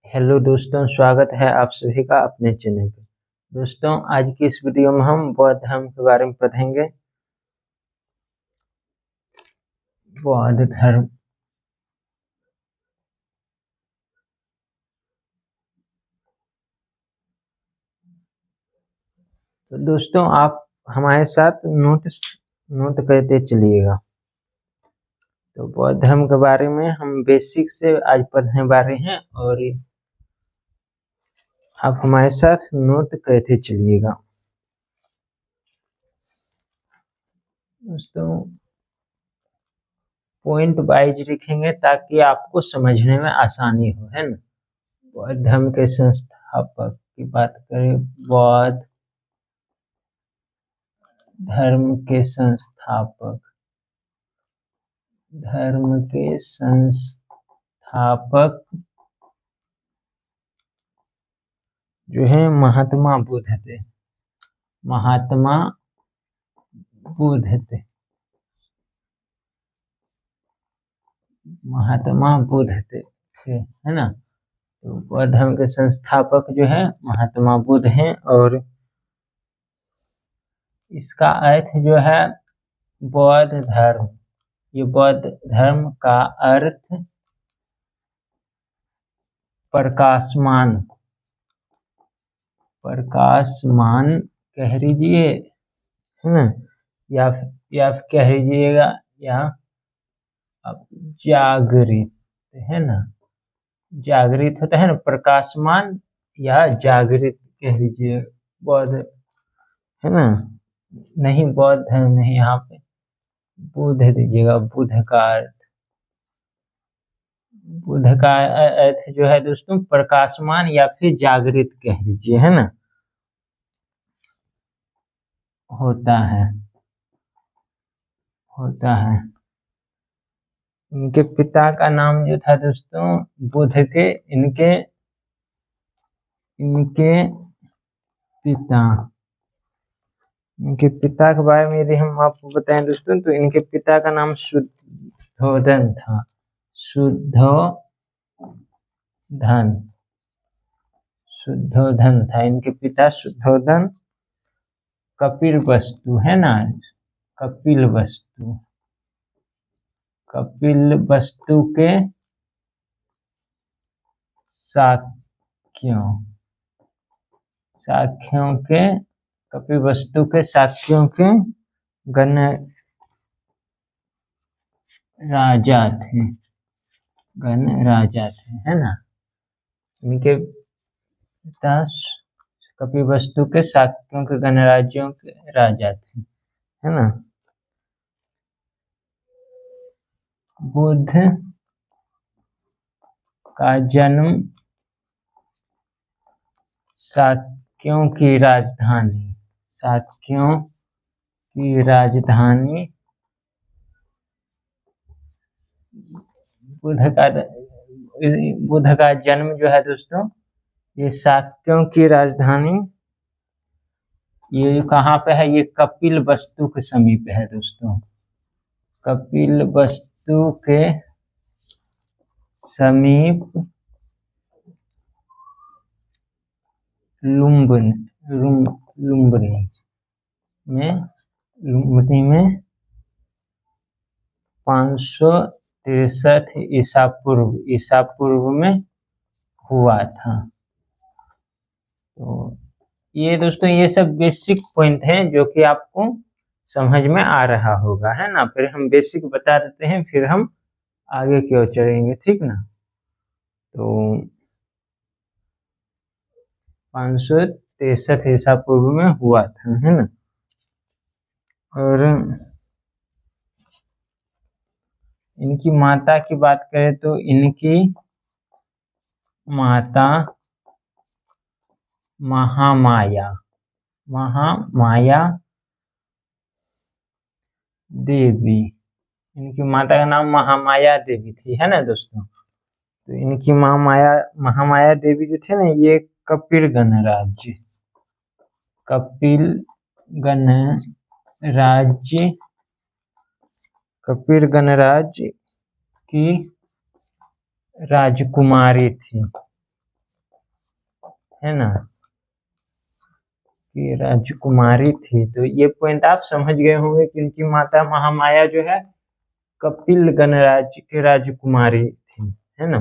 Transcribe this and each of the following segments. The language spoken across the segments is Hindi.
हेलो दोस्तों, स्वागत है आप सभी का अपने चैनल पे। दोस्तों, आज की इस वीडियो में हम बौद्ध धर्म के बारे में पढ़ेंगे। बौद्ध धर्म तो दोस्तों, आप हमारे साथ नोट करते चलिएगा। तो बौद्ध धर्म के बारे में हम बेसिक से आज पढ़ने वाले हैं और आप हमारे साथ नोट करते चलिएगा। दोस्तों, पॉइंट वाइज लिखेंगे ताकि आपको समझने में आसानी हो, है ना। बौद्ध धर्म के संस्थापक की बात करें, बौद्ध धर्म के संस्थापक जो है महात्मा बुद्ध थे। महात्मा बुद्ध थे, है ना। तो बौद्ध धर्म के संस्थापक जो है महात्मा बुद्ध हैं और इसका अर्थ जो है बौद्ध धर्म, ये बौद्ध धर्म का अर्थ प्रकाशमान कह लीजिए, है ना, या कह लीजिएगा, या अब जागृत, है ना। जागृत होता है ना, प्रकाशमान या जागृत कह लीजिए बौद्ध, है ना। नहीं, बौद्ध धर्म नहीं, यहाँ पे बुद्ध दीजिएगा। बुद्ध का अर्थ जो है दोस्तों प्रकाशमान या फिर जागृत कह लीजिए, है ना, होता है। इनके पिता का नाम जो था दोस्तों बुद्ध के, इनके पिता के बारे में यदि हम आपको बताएं दोस्तों, तो इनके पिता का नाम शुद्धोधन था। शुद्धोधन था इनके पिता, शुद्धोधन। कपिलवस्तु, है ना, कपिलवस्तु के साक्यों के गणराजा थे, है ना। इनके पिता कपिलवस्तु के साक्यों के गणराज्यों के राजा थे, है ना। बुद्ध का जन्म साक्यों की राजधानी बुद्ध का जन्म जो है दोस्तों, ये साक्यों की राजधानी, ये कहाँ पे है, ये कपिलवस्तु के समीप है दोस्तों। कपिलवस्तु के समीप लुम्बिनी में 563 ईसा पूर्व में हुआ था। तो ये दोस्तों, ये सब बेसिक पॉइंट हैं जो कि आपको समझ में आ रहा होगा, है ना। फिर हम बेसिक बता देते हैं, फिर हम आगे की ओर चलेंगे, ठीक ना। तो 563 ईसा पूर्व में हुआ था, है ना। और इनकी माता की बात करें तो इनकी माता महामाया देवी, इनकी माता का नाम महामाया देवी थी, है ना दोस्तों। तो इनकी महामाया देवी जो थे ना, ये कपिल गणराज्य की राजकुमारी थी, है ना, कि राजकुमारी थी। तो ये पॉइंट आप समझ गए होंगे कि इनकी माता महामाया जो है कपिल गणराज्य की राजकुमारी थी, है ना।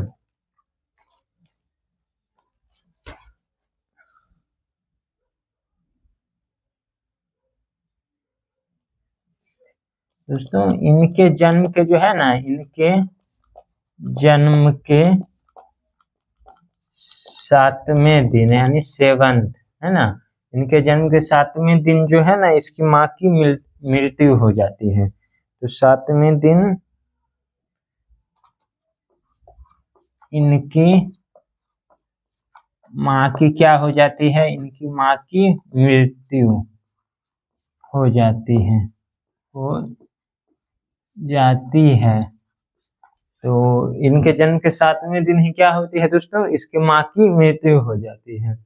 दोस्तों इनके जन्म के जो है ना, इनके जन्म के 7वें दिन यानी 7th, है ना, इनके जन्म के 7वें दिन जो है ना, इसकी माँ की मृत्यु हो जाती है। तो 7वें दिन इनकी माँ की क्या हो जाती है, इनकी माँ की मृत्यु हो जाती है, हो जाती है। तो इनके जन्म के 7वें दिन ही क्या होती है दोस्तों, इसकी माँ की मृत्यु हो जाती है।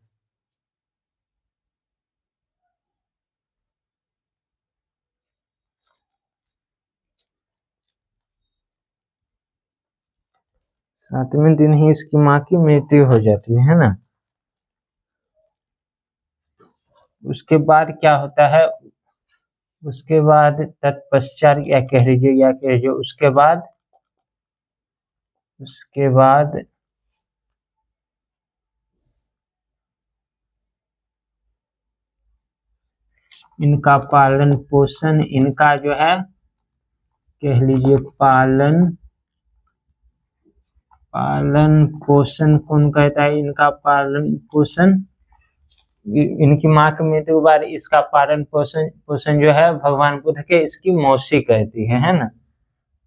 सातवें दिन ही इसकी माँ की मृत्यु हो जाती है ना। उसके बाद क्या होता है, उसके बाद तत्पश्चात या कह लीजिए उसके बाद इनका पालन पोषण, इनका जो है कह लीजिए पालन पोषण कौन कहता है, इनका पालन पोषण, इनकी माँ की मृत्यु के बाद इसका पालन पोषण जो है भगवान बुद्ध के इसकी मौसी कहती है ना।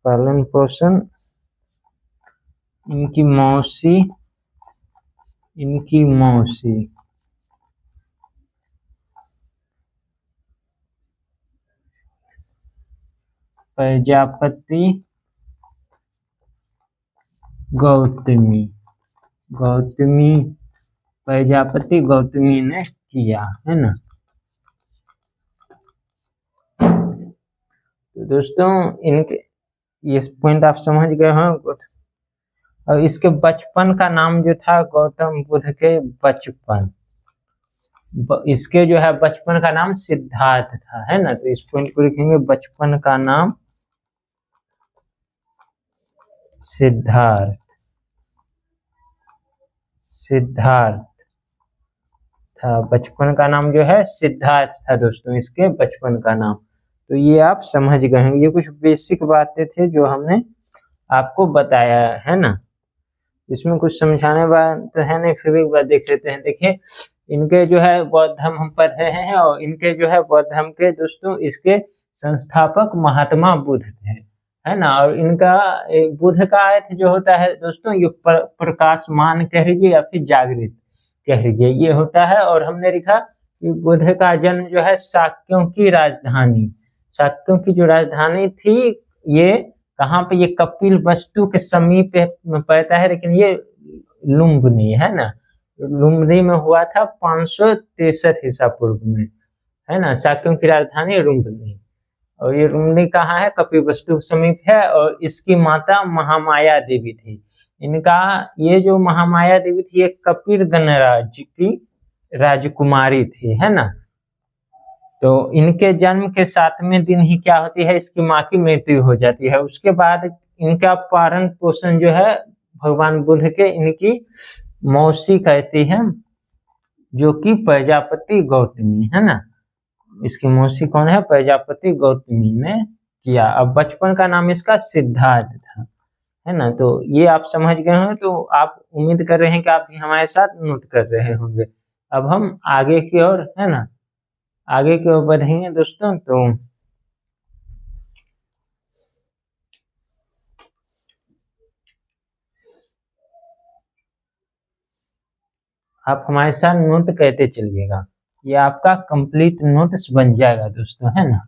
पालन पोषण इनकी मौसी प्रजापति गौतमी प्रजापति गौतमी ने किया, है ना। तो दोस्तों इनके इस पॉइंट आप समझ गए हैं। और इसके बचपन का नाम जो था गौतम बुद्ध के बचपन, इसके जो है बचपन का नाम सिद्धार्थ था, है ना। तो इस पॉइंट को लिखेंगे, बचपन का नाम सिद्धार्थ था। बचपन का नाम जो है सिद्धार्थ था दोस्तों, इसके बचपन का नाम। तो ये आप समझ गए हैं, ये कुछ बेसिक बातें थे जो हमने आपको बताया, है ना। इसमें कुछ समझाने वाला तो है नहीं, फिर भी एक बार देख लेते हैं। देखिए इनके जो है बौद्ध धर्म हम पढ़ रहे हैं, और इनके जो है बौद्ध धर्म के दोस्तों इसके संस्थापक महात्मा बुद्ध थे, है ना। और इनका बुद्ध का अर्थ जो होता है दोस्तों, ये प्रकाशमान कह लीजिए या फिर जागृत कह लीजिए, ये होता है। और हमने लिखा कि बुद्ध का जन्म जो है शाक्यों की जो राजधानी थी, ये कहाँ पे, ये कपिल वस्तु के समीप पड़ता है, लेकिन ये लुम्बिनी, है ना, लुम्बिनी में हुआ था 563 ईसा पूर्व में, है ना। शाक्यों की राजधानी लुम्बिनी, और ये लुम्बिनी कहाँ है, कपिल वस्तु के समीप है। और इसकी माता महामाया देवी थी। इनका ये जो महामाया देवी थी, ये कपिल गणराज्य की राजकुमारी थी, है ना। तो इनके जन्म के 7वें दिन ही क्या होती है, इसकी माँ की मृत्यु हो जाती है। उसके बाद इनका पालन पोषण जो है भगवान बुद्ध के इनकी मौसी कहती है, जो कि प्रजापति गौतमी, है ना। इसकी मौसी कौन है, प्रजापति गौतमी ने किया। अब बचपन का नाम इसका सिद्धार्थ था, है ना। तो ये आप समझ गए हो, तो आप उम्मीद कर रहे हैं कि आप हमारे साथ नोट कर रहे होंगे। अब हम आगे की ओर, है ना, आगे की ओर बढ़ेंगे दोस्तों। तो आप हमारे साथ नोट कहते चलिएगा, ये आपका कंप्लीट नोट्स बन जाएगा दोस्तों, है ना।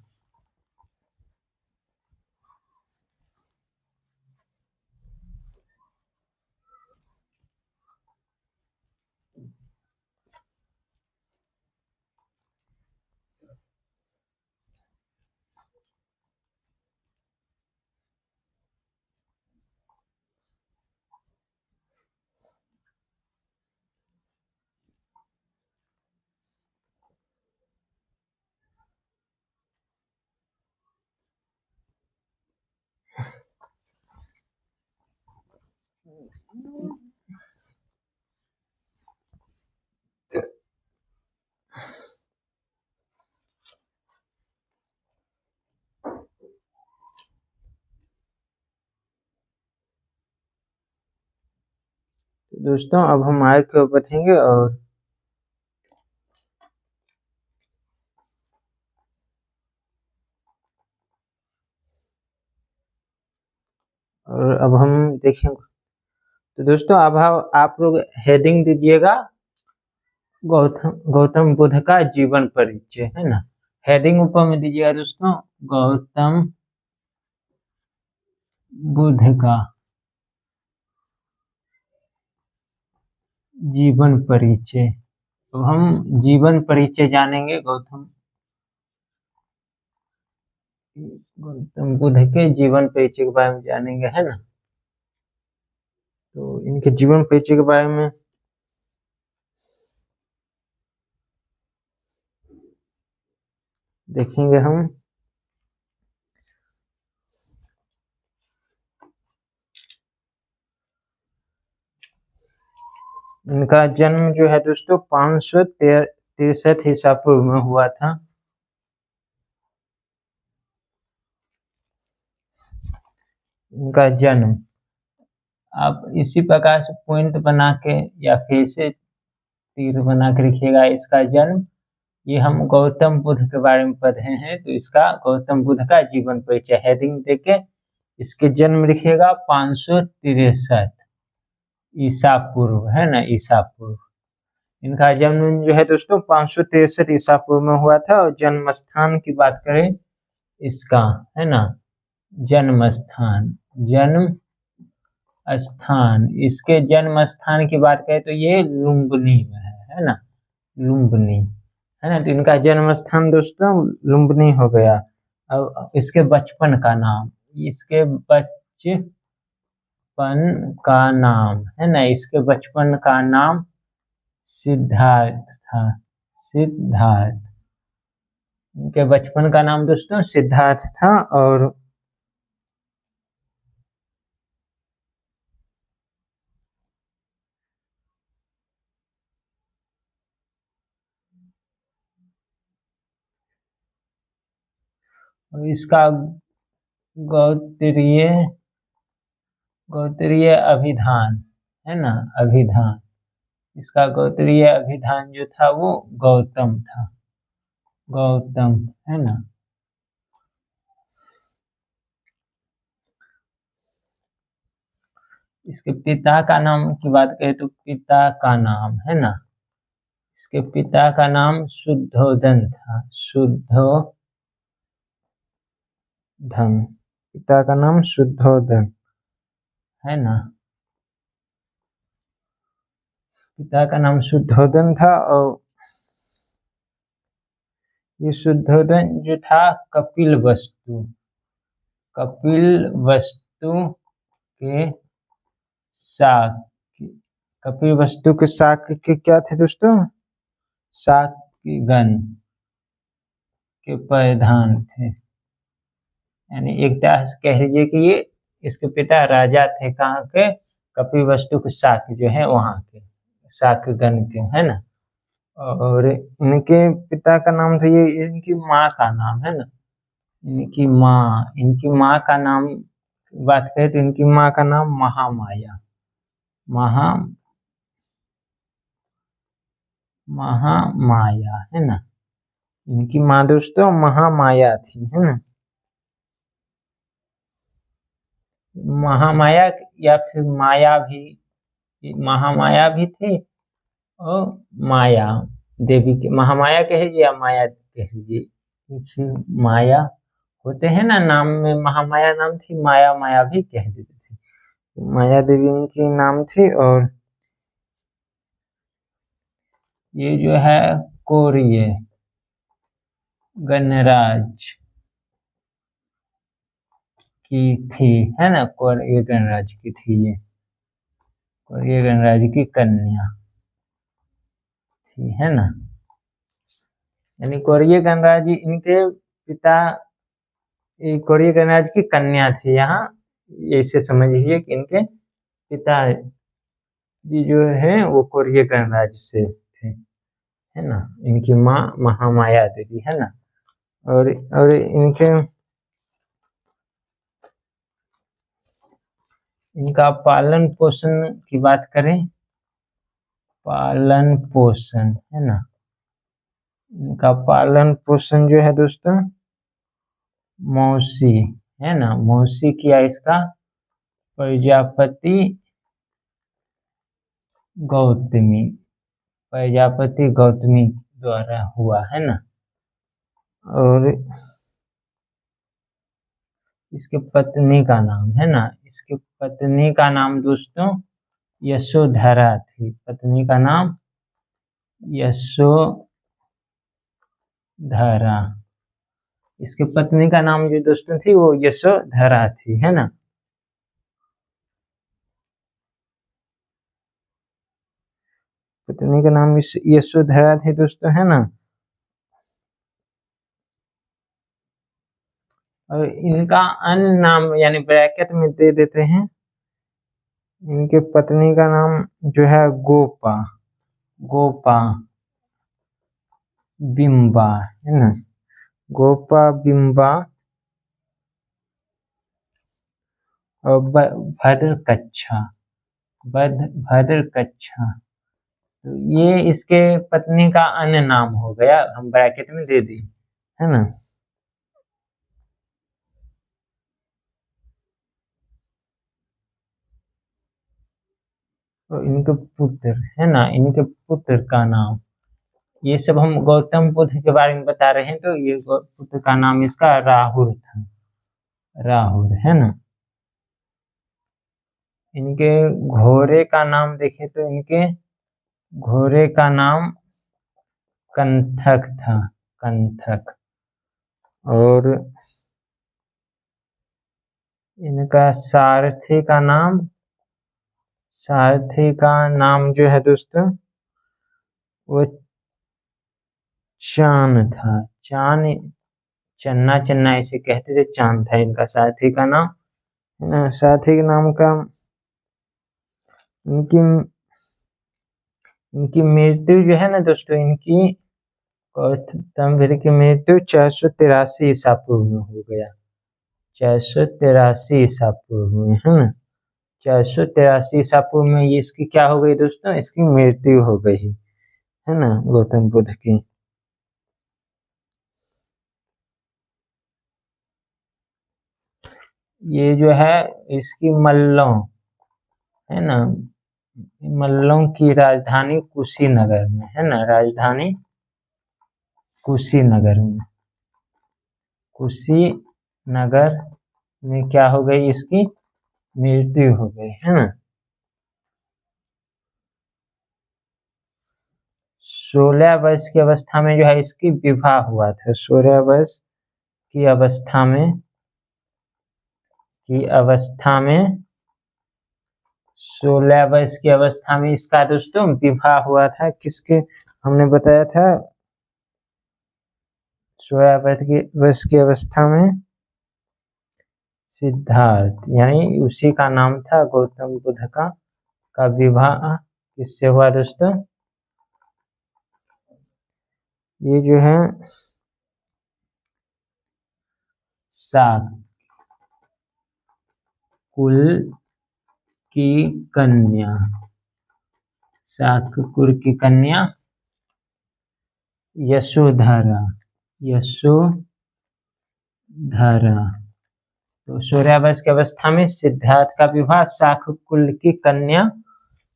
दोस्तों अब हम आगे की ओर बढ़ेंगे और अब हम देखेंगे। तो दोस्तों अब आप लोग हेडिंग दीजिएगा गौतम बुद्ध का जीवन परिचय, है ना। हेडिंग ऊपर में दीजिएगा दोस्तों, गौतम बुद्ध का जीवन परिचय। तो हम जीवन परिचय जानेंगे गौतम बुद्ध के जीवन परिचय के बारे में जानेंगे, है ना। तो इनके जीवन परिचय के बारे में देखेंगे हम। इनका जन्म जो है दोस्तों 563 ईसा पूर्व में हुआ था। इनका जन्म आप इसी प्रकार से पॉइंट बना के या फिर से तीर बना के लिखिएगा। इसका जन्म, ये हम गौतम बुद्ध के बारे में पढ़े हैं, तो इसका गौतम बुद्ध का जीवन परिचय हेडिंग देके इसके जन्म लिखिएगा 563 ईसा पूर्व, है ना, ईसा पूर्व। इनका जन्म जो है दोस्तों 563 ईसा पूर्व में हुआ था। और जन्म स्थान की बात करें इसका, है ना, जन्म स्थान इसके जन्म स्थान की बात करें तो ये लुम्बिनी में है ना, लुम्बिनी, है ना। तो इनका जन्म स्थान दोस्तों लुम्बिनी हो गया। अब इसके बचपन का नाम, इसके बचपन का नाम, है ना, इसके बचपन का नाम सिद्धार्थ था। सिद्धार्थ, इनके बचपन का नाम दोस्तों सिद्धार्थ था। और इसका गोत्रीय अभिधान, है ना, अभिधान, इसका गोत्रीय अभिधान जो था वो गौतम था, गौतम, है ना। इसके पिता का नाम की बात करें तो पिता का नाम, है ना, इसके पिता का नाम शुद्धोधन था। शुद्धोधन, पिता का नाम शुद्धोधन, है ना, पिता का नाम शुद्धोधन था। और ये शुद्धोधन जो था कपिलवस्तु के शाक, कपिलवस्तु के शाक के क्या थे दोस्तों, शाक्यगण के प्रधान थे। यानी एक तरह से कह लीजिए कि ये इसके पिता राजा थे, कहाँ के, कपिलवस्तु के शाक जो है वहाँ के, शाक्यगण के, है ना। और इनके पिता का नाम था, ये इनकी माँ का नाम, है ना, इनकी माँ का नाम बात करें तो इनकी माँ का नाम महामाया, महामाया, है ना। इनकी माँ दोस्तों महामाया थी, है ना, महामाया या फिर माया भी, महामाया भी थी और माया देवी के, महामाया कह लीजिए या माया कह लीजिए, माया होते हैं ना नाम में, महामाया नाम थी, माया भी कह देते थे। माया देवी इनकी नाम थी। और ये जो है कोरिय गणराज की थी, है ना, कोरिय गणराज की थी, ये कोरिय गणराज की कन्या थी, है ना। यानी कोरिय गणराज इनके पिता कोरिय गणराज की कन्या थी। यहाँ ऐसे समझिए कि इनके पिताजी जो है वो कोरिया गणराज्य से थे, है ना। इनकी माँ महामाया देवी, है ना। और इनका पालन पोषण की बात करें, पालन पोषण, है ना। इनका पालन पोषण जो है दोस्तों, मौसी, है ना, मौसी किया इसका, प्रजापति गौतमी, प्रजापति गौतमी द्वारा हुआ, है ना। और इसके पत्नी का नाम, है ना, इसकी पत्नी का नाम दोस्तों यशोधरा थी। पत्नी का नाम यशोधरा, इसके पत्नी का नाम जो दोस्तों थी वो यशोधरा थी, है ना। पत्नी का नाम यशोधरा थी दोस्तों, है ना। और इनका अन्य नाम यानी ब्रैकेट में दे देते हैं, इनके पत्नी का नाम जो है गोपा, गोपा बिंबा, है ना, गोपा बिंबा। और भद्रकच्छा, भद्रकच्छा, तो ये इसके पत्नी का अन्य नाम हो गया, हम ब्रैकेट में दे दी, है ना। तो इनके पुत्र, है ना, इनके पुत्र का नाम, ये सब हम गौतम बुद्ध के बारे में बता रहे हैं, तो ये पुत्र का नाम इसका राहुल था, राहुल, है ना। इनके घोड़े का नाम देखें तो इनके घोड़े का नाम कंथक था, कंथक। और इनका सारथी का नाम, सारथी का नाम जो है दोस्तों वो चान था, चान, चन्ना चन्ना ऐसे कहते थे, चांद था इनका सारथी का नाम, है ना। सारथी के नाम का इनकी मृत्यु जो है ना दोस्तों, इनकी गौतम की मृत्यु 483 ईसा पूर्व में हो गया, 483 ईसा पूर्व में, है ना। 483 ईसा पूर्व में ये इसकी क्या हो गई दोस्तों, इसकी मृत्यु हो गई, है ना, गौतम बुद्ध की। ये जो है इसकी मल्लों, है ना, मल्लों की राजधानी कुशीनगर में, है ना, राजधानी कुशीनगर में, कुशीनगर में क्या हो गई, इसकी मृत्यु हो गई, है ना। 16 वर्ष की अवस्था में जो है इसकी विवाह हुआ था, 16 वर्ष की अवस्था में, 16 वर्ष की अवस्था में इसका दोस्तों विवाह हुआ था, किसके, हमने बताया था 16 वर्ष की अवस्था में सिद्धार्थ, यानी उसी का नाम था गौतम बुद्ध का विवाह किससे हुआ दोस्तों, ये जो है शाकुल की कन्या, शाकुल की कन्या यशोधरा, यशोधरा। तो 16 वर्ष की अवस्था में सिद्धार्थ का विवाह शाकुल की कन्या,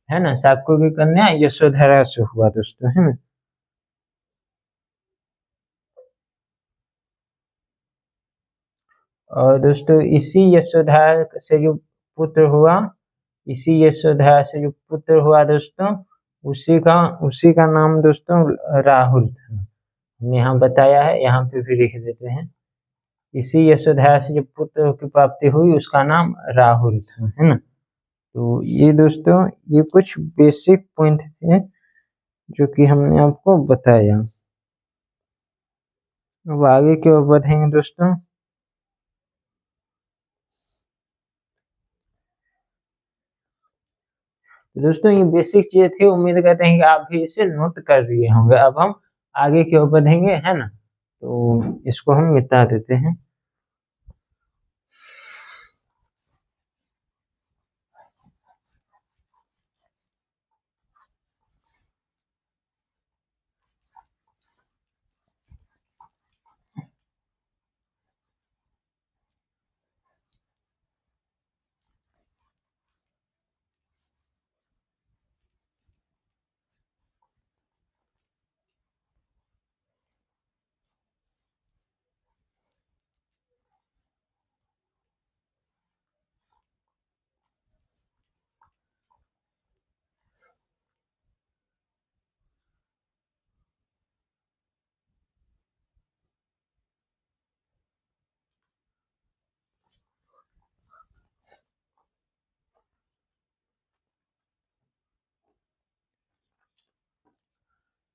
है ना, शाकुल की कन्या यशोधरा से हुआ दोस्तों, है ना। और दोस्तों इसी यशोधरा से जो पुत्र हुआ, इसी यशोधरा से जो पुत्र हुआ दोस्तों, उसी का नाम दोस्तों राहुल था, हमने यहाँ बताया है, यहाँ पे भी लिख देते हैं। इसी यशोधरा से जो पुत्र की प्राप्ति हुई उसका नाम राहुल था, है ना। तो ये दोस्तों ये कुछ बेसिक पॉइंट थे जो कि हमने आपको बताया। अब आगे की ओर बढ़ेंगे दोस्तों। दोस्तों ये बेसिक चीजें थी, उम्मीद करते हैं कि आप भी इसे नोट कर लिए होंगे। अब हम आगे की ओर बढ़ेंगे, है ना, तो इसको हम मिटा देते हैं।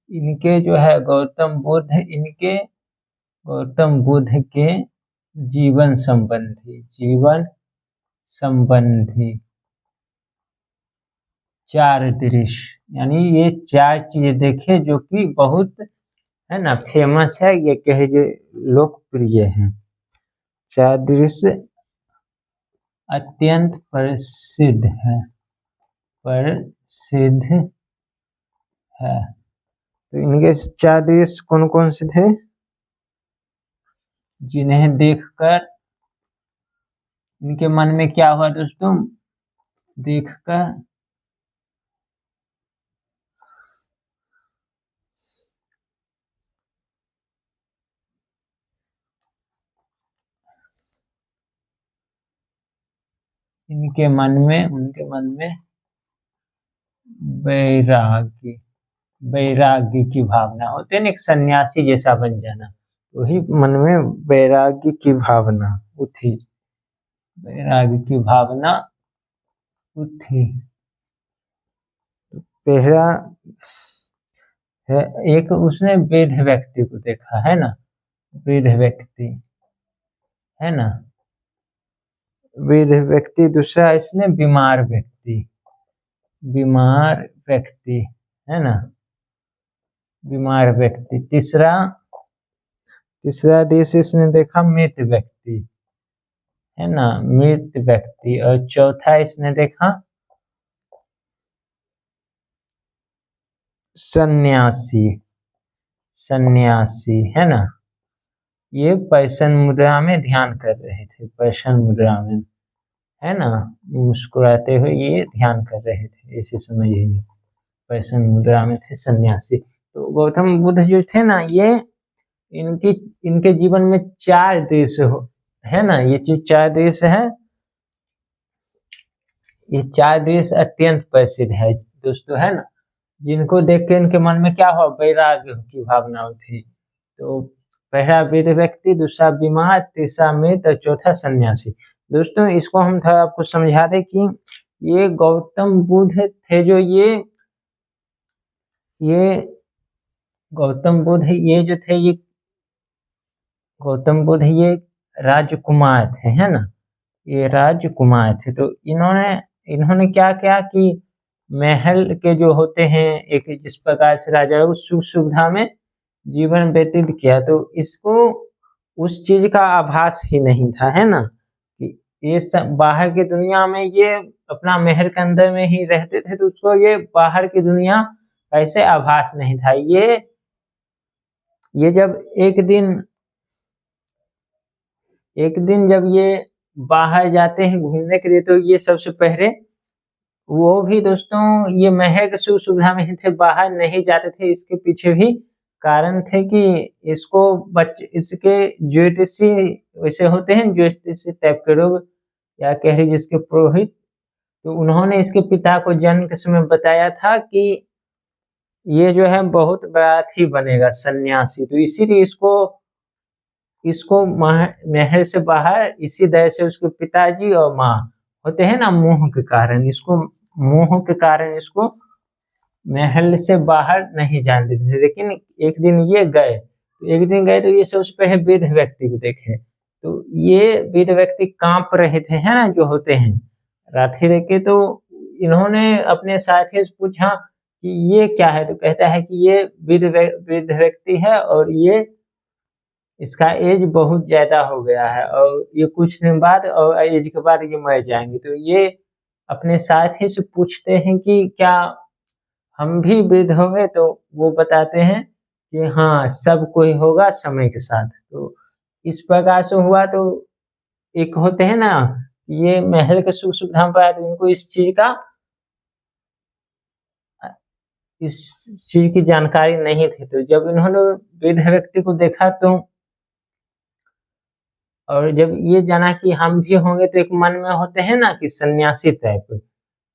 इनके जो है गौतम बुद्ध के जीवन संबंधी 4 दृश्य, यानी ये 4 चीजें देखे जो कि बहुत, है ना, फेमस है, ये कहे जो लोकप्रिय हैं। 4 दृश्य अत्यंत प्रसिद्ध है। तो इनके 4 दृश्य कौन कौन से थे, जिन्हें देखकर इनके मन में क्या हुआ दोस्तों, देखकर उनके मन में वैराग्य की भावना होते हैं, एक सन्यासी जैसा बन जाना, वही मन में वैराग्य की भावना उठी। पहला है, एक उसने वृद्ध व्यक्ति को देखा, है ना, वृद्ध व्यक्ति। दूसरा इसने बीमार व्यक्ति, है ना, बीमार व्यक्ति। तीसरा देश इसने देखा मृत व्यक्ति, है ना, मृत व्यक्ति। और चौथा इसने देखा सन्यासी, है ना, ये पैशन मुद्रा में ध्यान कर रहे थे, पैशन मुद्रा में, है ना, मुस्कुराते हुए ये ध्यान कर रहे थे, ऐसे समझिए, पैशन मुद्रा में थे सन्यासी। तो गौतम बुद्ध जो थे ना, ये इनके जीवन में 4 दृश्य है ना, ये जो 4 दृश्य है, ये 4 दृश्य अत्यंत प्रसिद्ध है दोस्तों, है ना, जिनको देख के इनके मन में क्या हो, वैराग्य की भावना थी। तो पहला वृद्ध व्यक्ति, दूसरा बीमार, तीसरा मृत और चौथा सन्यासी। दोस्तों इसको हम थोड़ा आपको समझा दें कि ये गौतम बुद्ध थे, जो ये गौतम बुद्ध ये राजकुमार थे, है ना, ये राजकुमार थे। तो इन्होंने क्या किया कि महल के जो होते हैं, एक जिस प्रकार से राजा उस सुख सुविधा में जीवन व्यतीत किया, तो इसको उस चीज का आभास ही नहीं था, है ना, कि ये सब बाहर की दुनिया में, ये अपना महल के अंदर में ही रहते थे, तो उसको ये बाहर की दुनिया ऐसे आभास नहीं था। ये जब एक दिन जब ये बाहर जाते हैं घूमने के लिए, तो ये सबसे पहले, वो भी दोस्तों ये महल के सुख सुविधा में ही थे, बाहर नहीं जाते थे। इसके पीछे भी कारण थे कि इसके ज्योतिषी वैसे होते हैं, ज्योतिषी टाइप के लोग, या कह रही जिसके पुरोहित, तो उन्होंने इसके पिता को जन्म के समय बताया था कि ये जो है बहुत बड़ा ही बनेगा सन्यासी। तो इसीलिए इसको महल से बाहर इसी तरह से उसके पिताजी और माँ होते हैं ना, मोह के कारण इसको महल से बाहर नहीं जाने देते थे। लेकिन एक दिन गए तो ये सबसे पहले वृद्ध व्यक्ति को देखे, तो ये वृद्ध व्यक्ति कांप रहे थे, है ना, जो होते हैं राथी लेके। तो इन्होंने अपने साथी से पूछा कि ये क्या है, तो कहता है कि ये वृद्ध व्यक्ति है और ये इसका एज बहुत ज्यादा हो गया है और ये कुछ दिन बाद और एज के बाद ये मर जाएंगे। तो ये अपने साथी से पूछते हैं कि क्या हम भी वृद्ध होंगे, तो वो बताते हैं कि हाँ, सब कोई होगा समय के साथ। तो इस प्रकार से हुआ। तो एक होते हैं ना, ये महल के सुख सुविधा पाया, तो इनको इस चीज की जानकारी नहीं थी। तो जब इन्होंने वृद्ध व्यक्ति को देखा तो और जब ये जाना कि हम भी होंगे, तो एक मन में होते हैं ना कि सन्यासी टाइप,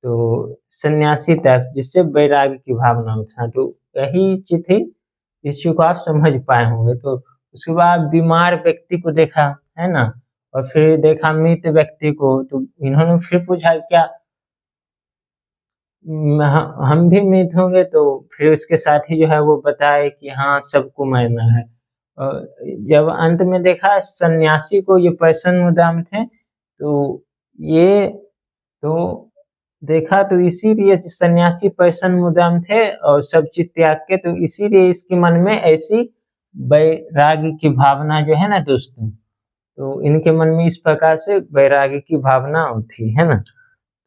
तो सन्यासी टाइप जिससे वैराग्य की भावना होता। तो यही चीज थी, इस चीज को आप समझ पाए होंगे। तो उसके बाद बीमार व्यक्ति को देखा, है ना, और फिर देखा मृत व्यक्ति को। तो इन्होंने फिर पूछा क्या हम भी मृत होंगे, तो फिर उसके साथी जो है वो बताए कि हाँ, सबको मरना है। और जब अंत में देखा सन्यासी को, ये पर्सन मुद्दा में थे, तो ये तो देखा, तो इसीलिए सन्यासी पर्सन मुद्दा में थे और सब चीज त्याग के, तो इसीलिए इसके मन में ऐसी वैराग्य की भावना जो है ना दोस्तों, तो इनके मन में इस प्रकार से वैराग्य की भावना होती है ना।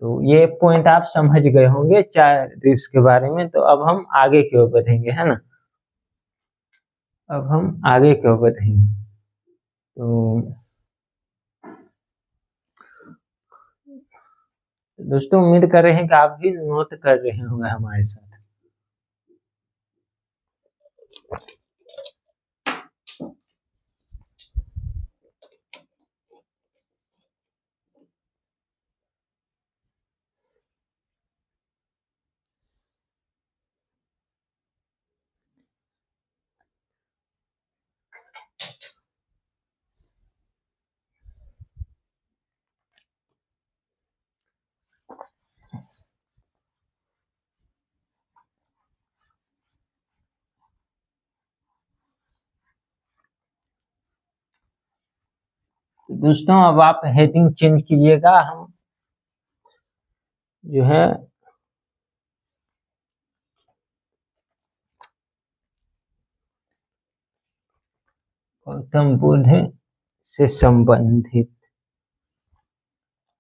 तो ये पॉइंट आप समझ गए होंगे 4 देश के बारे में। तो अब हम आगे की ओर बढ़ेंगे, है ना। अब हम आगे की ओर बढ़ेंगे। तो दोस्तों उम्मीद कर रहे हैं कि आप भी नोट कर रहे होंगे हमारे साथ। दोस्तों अब आप हेडिंग चेंज कीजिएगा। हम जो है गौतम बुद्ध से संबंधित,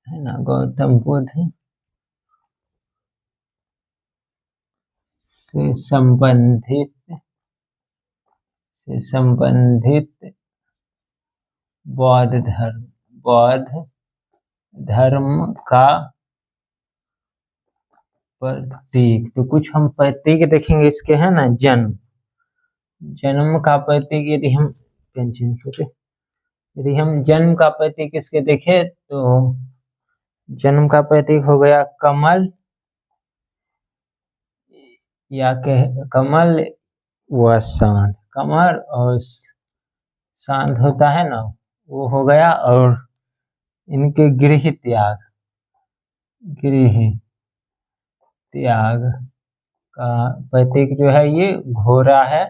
है ना, गौतम बुद्ध से संबंधित बौद्ध धर्म का प्रतीक। तो कुछ हम प्रतीक देखेंगे इसके, है ना। जन्म का प्रतीक, यदि हम जन्म का प्रतीक इसके देखें, तो जन्म का प्रतीक हो गया कमल, या कमल व शांत। कमल और शांत होता है ना, वो हो गया। और इनके गृह त्याग का प्रतीक जो है ये घोड़ा है।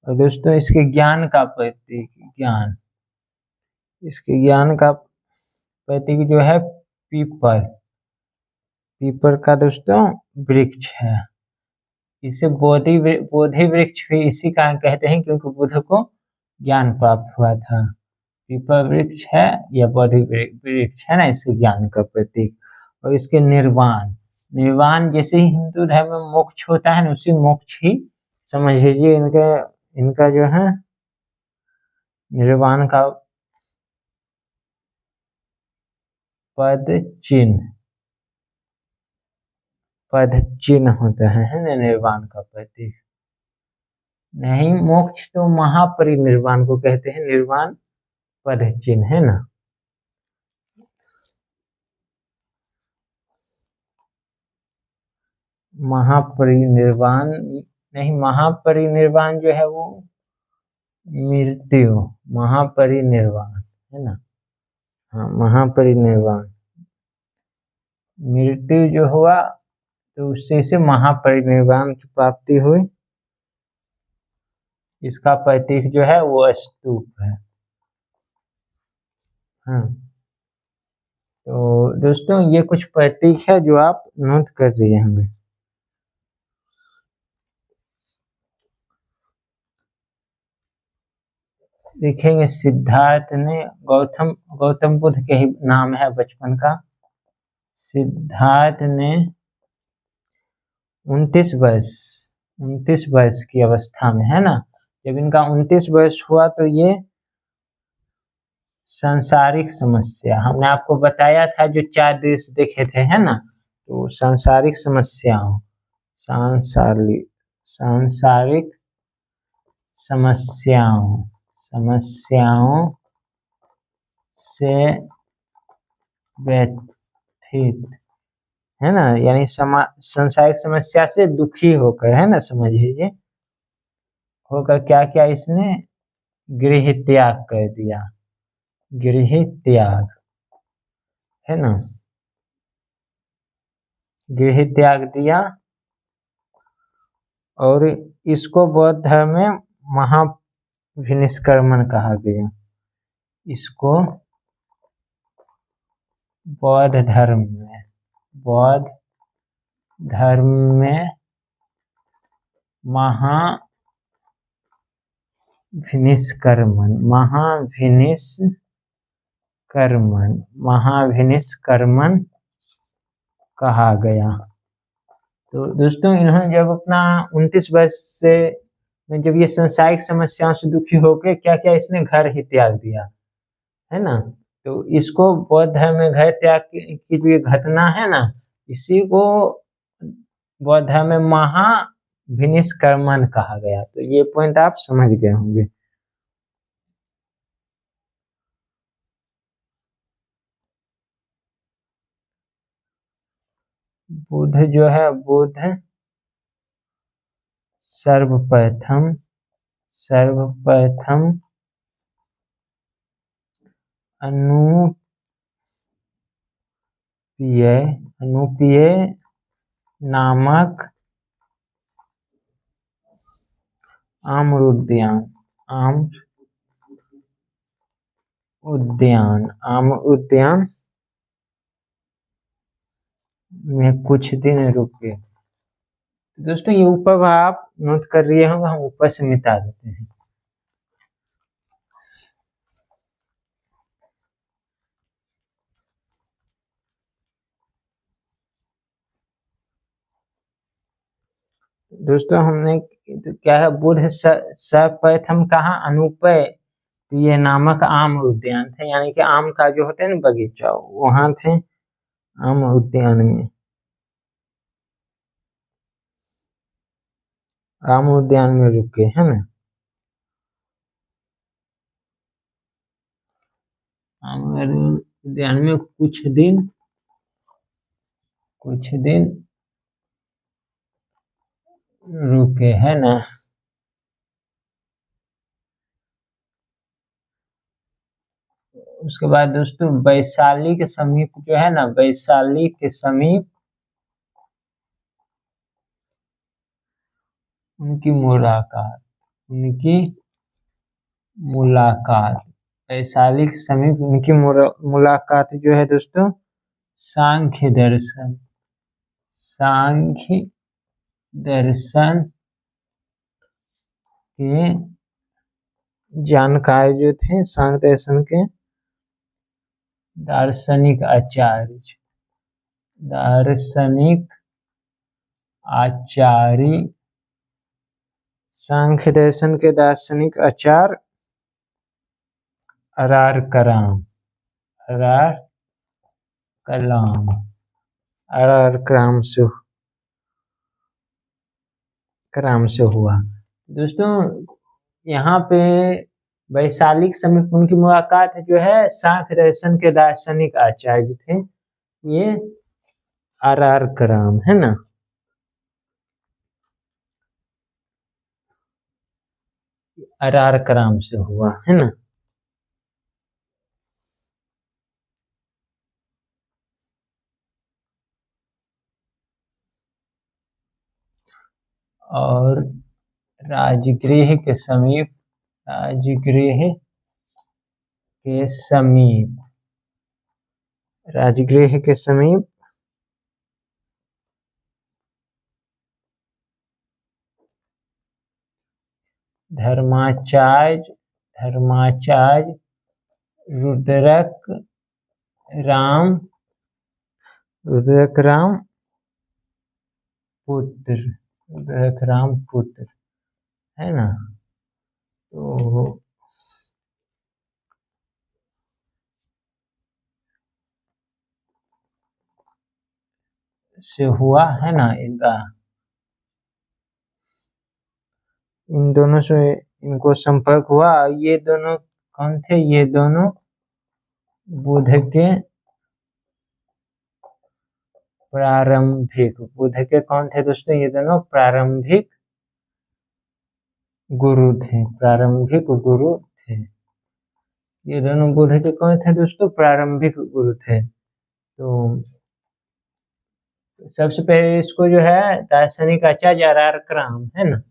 और दोस्तों इसके ज्ञान का प्रतीक, इसके ज्ञान का प्रतीक जो है पीपल का दोस्तों वृक्ष है। इसे बोधि वृक्ष भी इसी कारण कहते हैं, क्योंकि बुद्ध को ज्ञान प्राप्त हुआ था। पीपल वृक्ष है या बोधि वृक्ष है ना, इसके ज्ञान का प्रतीक। और इसके निर्वाण जैसे ही हिंदू धर्म में मोक्ष होता है ना, उसी मोक्ष ही समझ लीजिए इनका जो है निर्वाण का पद चिन्ह होता है ना, निर्वाण का प्रतीक। नहीं, मोक्ष तो महापरिनिर्वाण को कहते हैं, निर्वाण पद चिन्ह, है ना। महापरिनिर्वाण नहीं, महापरिनिर्वाण जो है वो मृत्यु, महापरिनिर्वाण, है ना। हाँ, महापरिनिर्वाण, मृत्यु जो हुआ तो उससे से महापरिनिर्वाण की प्राप्ति हुई। इसका प्रतीक जो है वो स्तूप है। हाँ, तो दोस्तों ये कुछ प्रतीक है जो आप नोट कर रहे होंगे। देखेंगे सिद्धार्थ ने गौतम बुद्ध के ही नाम है बचपन का। सिद्धार्थ ने 29 वर्ष की अवस्था में, है ना, जब इनका 29 वर्ष हुआ तो ये सांसारिक समस्या, हमने आपको बताया था जो 4 दृश्य देखे थे, है ना, तो सांसारिक समस्याओं सांसारिक समस्याओं से व्यथित, है ना, यानी सांसारिक समस्या से दुखी होकर, है ना, समझिए, होकर क्या क्या इसने गृह त्याग कर दिया, गृह त्याग, है ना, गृह त्याग दिया। और इसको बौद्ध धर्म में महाविनिष्क्रमण कहा गया। इसको बौद्ध धर्म में महाविनिष्क्रमण कहा गया। तो दोस्तों इन्होंने जब अपना 29 वर्ष से में जब ये सांसारिक समस्याओं से दुखी होकर क्या क्या इसने घर ही त्याग दिया, है ना, तो इसको बौद्ध धर्म में घर त्याग की जो घटना है ना, इसी को बौद्ध धर्म में महाविनिष्क्रमण कहा गया। तो ये पॉइंट आप समझ गए होंगे। बुद्ध जो है, बुद्ध सर्वप्रथम अनुपेय नामक आम उद्यान में कुछ दिन रुके। दोस्तों ये ऊपर आप नोट कर रहे होंगे, हम ऊपर से मिटा देते हैं। दोस्तों हमने तो क्या है, बुद्ध सर्वप्रथम कहा अनुपेय नामक आम उद्यान थे, यानी कि आम का जो होता है ना बगीचा, वहां थे आम उद्यान में, आम उद्यान में रुके, है ना, आम उद्यान में कुछ दिन रुके, है ना। उसके बाद दोस्तों वैशाली के समीप जो है ना, वैशाली के समीप उनकी मुलाकात, वैशाली के समीप उनकी मुलाकात जो है दोस्तों सांख्य दर्शन के जानकार जो थे, सांख्य दर्शन के दार्शनिक आचार्य, सांख्य दर्शन के दार्शनिक आचार्य अरार कराम से हुआ। दोस्तों यहाँ पे वैशाली के समीप उनकी मुलाकात जो है सांख्य दर्शन के दार्शनिक आचार्य थे, ये अरार कराम, है ना, अरार कराम से हुआ, है ना। और राजगृह के समीप राजगृह के समीप धर्माचार्य रुद्रक राम पुत्र है ना। तो से हुआ है ना इन दोनों से इनको संपर्क हुआ। ये दोनों कौन थे? ये दोनों बुध के कौन थे दोस्तों? ये दोनों प्रारंभिक गुरु थे। ये दोनों बुध के कौन थे दोस्तों? प्रारंभिक गुरु थे। तो सबसे पहले इसको जो है दार्शनिक आचार्य अरारकराम है ना,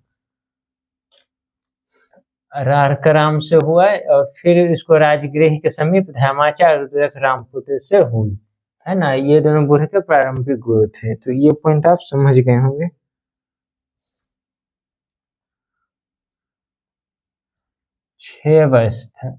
अरारकराम से हुआ और फिर इसको राजगृह के समीप धर्माचार्य रुद्रक रामपुत्र से हुई है ना। ये दोनों बुध के प्रारंभिक गुरु थे। तो ये पॉइंट आप समझ गए होंगे। 6 वर्ष था।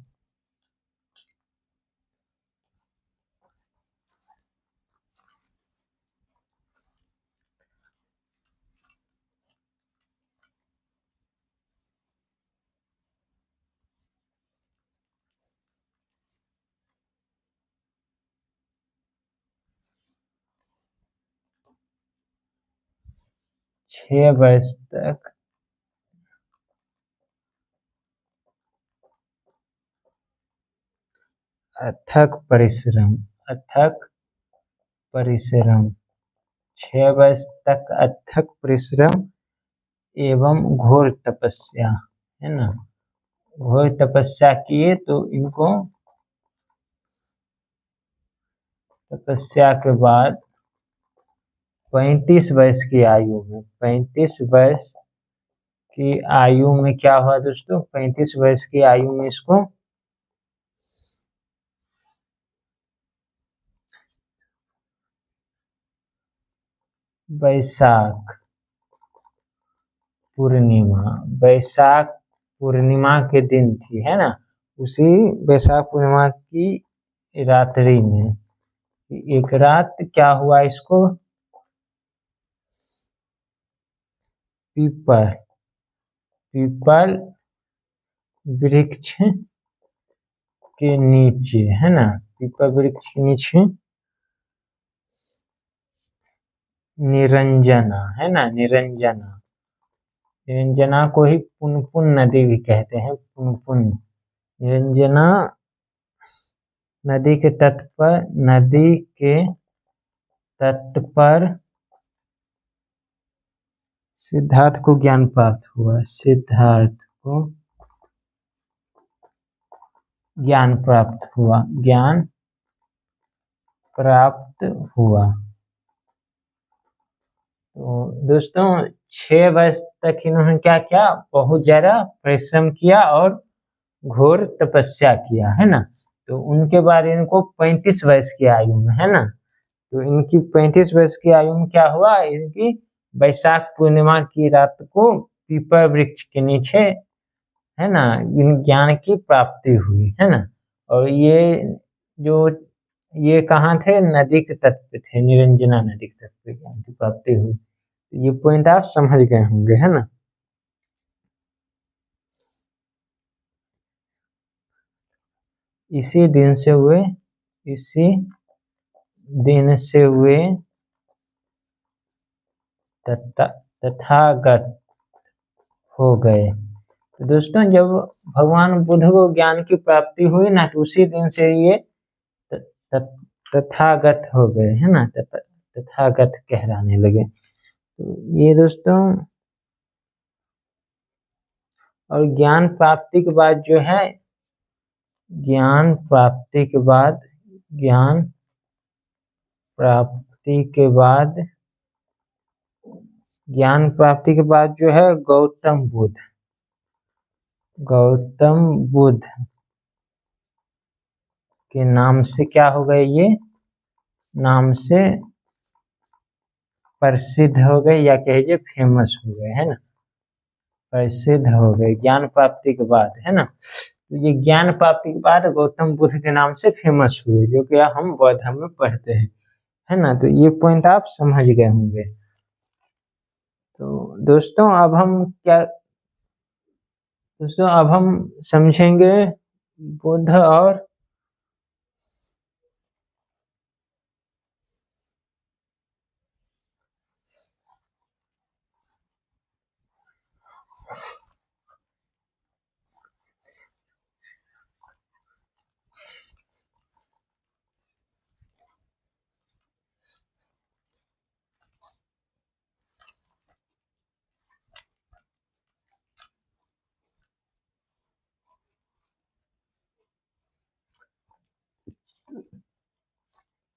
छह वर्ष तक अथक परिश्रम 6 वर्ष तक अथक परिश्रम एवं घोर तपस्या है ना, घोर तपस्या किए। तो इनको तपस्या के बाद 35 वर्ष की आयु में 35 वर्ष की आयु में क्या हुआ दोस्तों? 35 वर्ष की आयु में इसको वैशाख पूर्णिमा के दिन थी है ना। उसी वैशाख पूर्णिमा की रात्रि में एक रात क्या हुआ, इसको पीपल वृक्ष के नीचे है ना, पीपल वृक्ष के नीचे निरंजना है ना, निरंजना को ही पुनपुन नदी भी कहते हैं। पुनपुन निरंजना नदी के तट पर सिद्धार्थ को ज्ञान प्राप्त हुआ। तो दोस्तों 6 वर्ष तक इन्होंने क्या किया? बहुत ज्यादा परिश्रम किया और घोर तपस्या किया है ना। तो उनके बाद इनको 35 वर्ष की आयु में है ना, तो इनकी 35 वर्ष की आयु में क्या हुआ? इनकी वैशाख पूर्णिमा की रात को पीपल वृक्ष के नीचे है ना इन ज्ञान की प्राप्ति हुई है ना। और ये कहाँ थे? नदी के तट पे थे, निरंजना नदी के तट पे ज्ञान की प्राप्ति हुई। तो ये पॉइंट आप समझ गए होंगे है ना। इसी दिन से हुए तथागत हो गए। तो दोस्तों जब भगवान बुद्ध को ज्ञान की प्राप्ति हुई ना, तो उसी दिन से ये तथागत हो गए है ना, तथागत कहलाने लगे। तो ये दोस्तों, और ज्ञान प्राप्ति के बाद जो है, ज्ञान प्राप्ति के बाद जो है गौतम बुद्ध के नाम से क्या हो गए? ये नाम से प्रसिद्ध हो गए या कहिए फेमस हो गए, है ना, प्रसिद्ध हो गए ज्ञान प्राप्ति के बाद, है ना। तो ये ज्ञान प्राप्ति के बाद गौतम बुद्ध के नाम से फेमस हुए, जो कि हम बौद्ध धर्म में पढ़ते हैं, है ना। तो ये पॉइंट आप समझ गए होंगे। तो दोस्तों अब हम समझेंगे बुद्ध और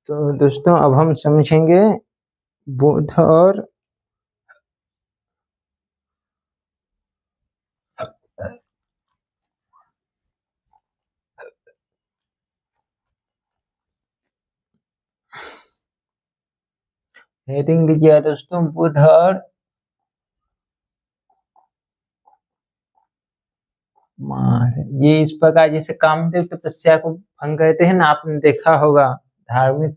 तो दोस्तों अब हम समझेंगे बुद्ध और हेडिंग लिखिए दोस्तों, बुद्ध और मार। ये इस प्रकार जैसे कामदेव तपस्या को भंग कहते हैं ना, आपने देखा होगा धार्मिक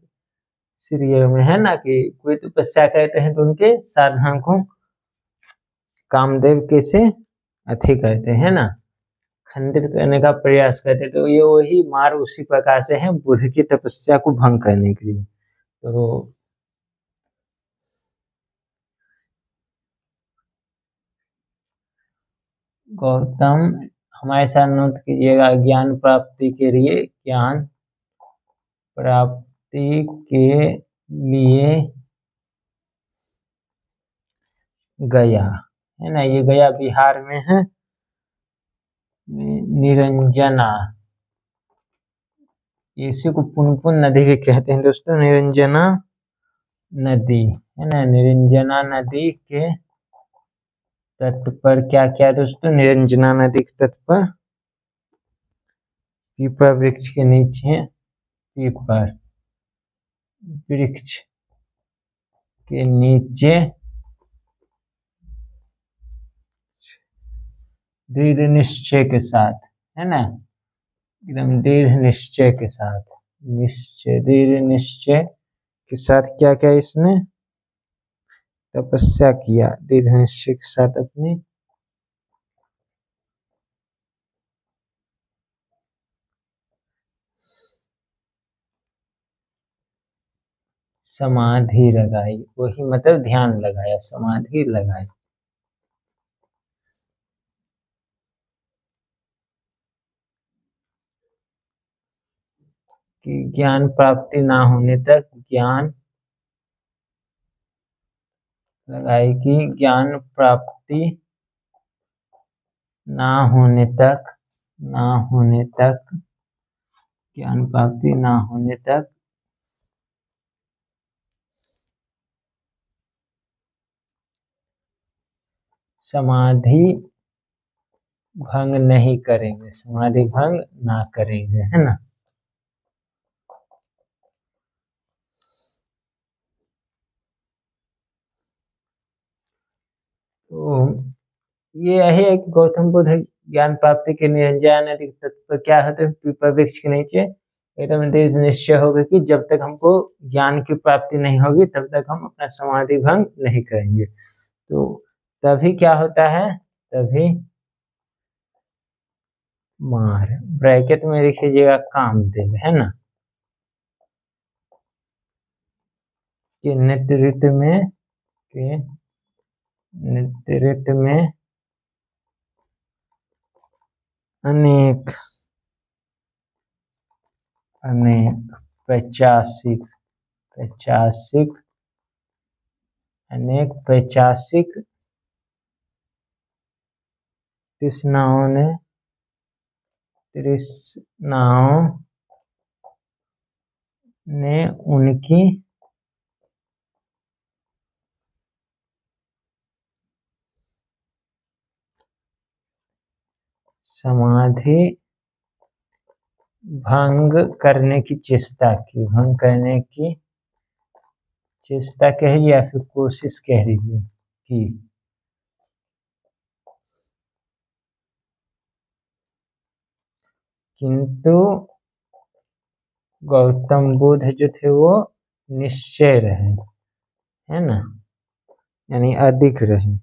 सीरियल में, है ना, कि कोई तपस्या करते हैं तो उनके साधना को कामदेव कैसे अथी करते हैं ना, खंडित करने का प्रयास करते। तो ये वही मार उसी प्रकार से है बुद्ध की तपस्या को भंग करने के लिए। तो गौतम हमारे साथ नोट कीजिएगा, ज्ञान प्राप्ति के लिए, ज्ञान प्राप्ति के लिए गया, है ना। ये गया बिहार में है, निरंजना, इसी को पुनपुन नदी भी कहते हैं दोस्तों, निरंजना नदी, है ना। निरंजना नदी के तट पर क्या क्या दोस्तों, निरंजना नदी के तट पर पीपल वृक्ष के नीचे, पीपल वृक्ष के नीचे दृढ़ निश्चय के साथ, है ना, एकदम दृढ़ निश्चय के साथ, दृढ़ निश्चय के साथ क्या क्या इसने तपस्या किया, दृढ़ निश्चय के साथ अपनी समाधि लगाई, वही मतलब ध्यान लगाया, समाधि लगाई। कि ज्ञान प्राप्ति ना होने तक, ज्ञान लगाई कि ज्ञान प्राप्ति ना होने तक, ज्ञान प्राप्ति ना होने तक समाधि भंग नहीं करेंगे, समाधि भंग ना करेंगे, है ना। तो ये यही है कि गौतम बुद्ध ज्ञान प्राप्ति के निरंजन नदी तत्व क्या होते हैं, पीपल वृक्ष के नीचे एकदम दृढ़ निश्चय होगा कि जब तक हमको ज्ञान की प्राप्ति नहीं होगी तब तक हम अपना समाधि भंग नहीं करेंगे। तो तभी क्या होता है, तभी मार, ब्रैकेट में लिखिएगा कामदेव, है ना, के नेतृत्व में अनेक 85 अनेक 85 तृष्णाओं ने उनकी समाधि भंग करने की चेष्टा की, भंग करने की चेष्टा कहिए या फिर कोशिश कह लीजिए कि किंतु गौतम बुद्ध जो थे वो निश्चय रहे, है ना, यानी अधिक रहे,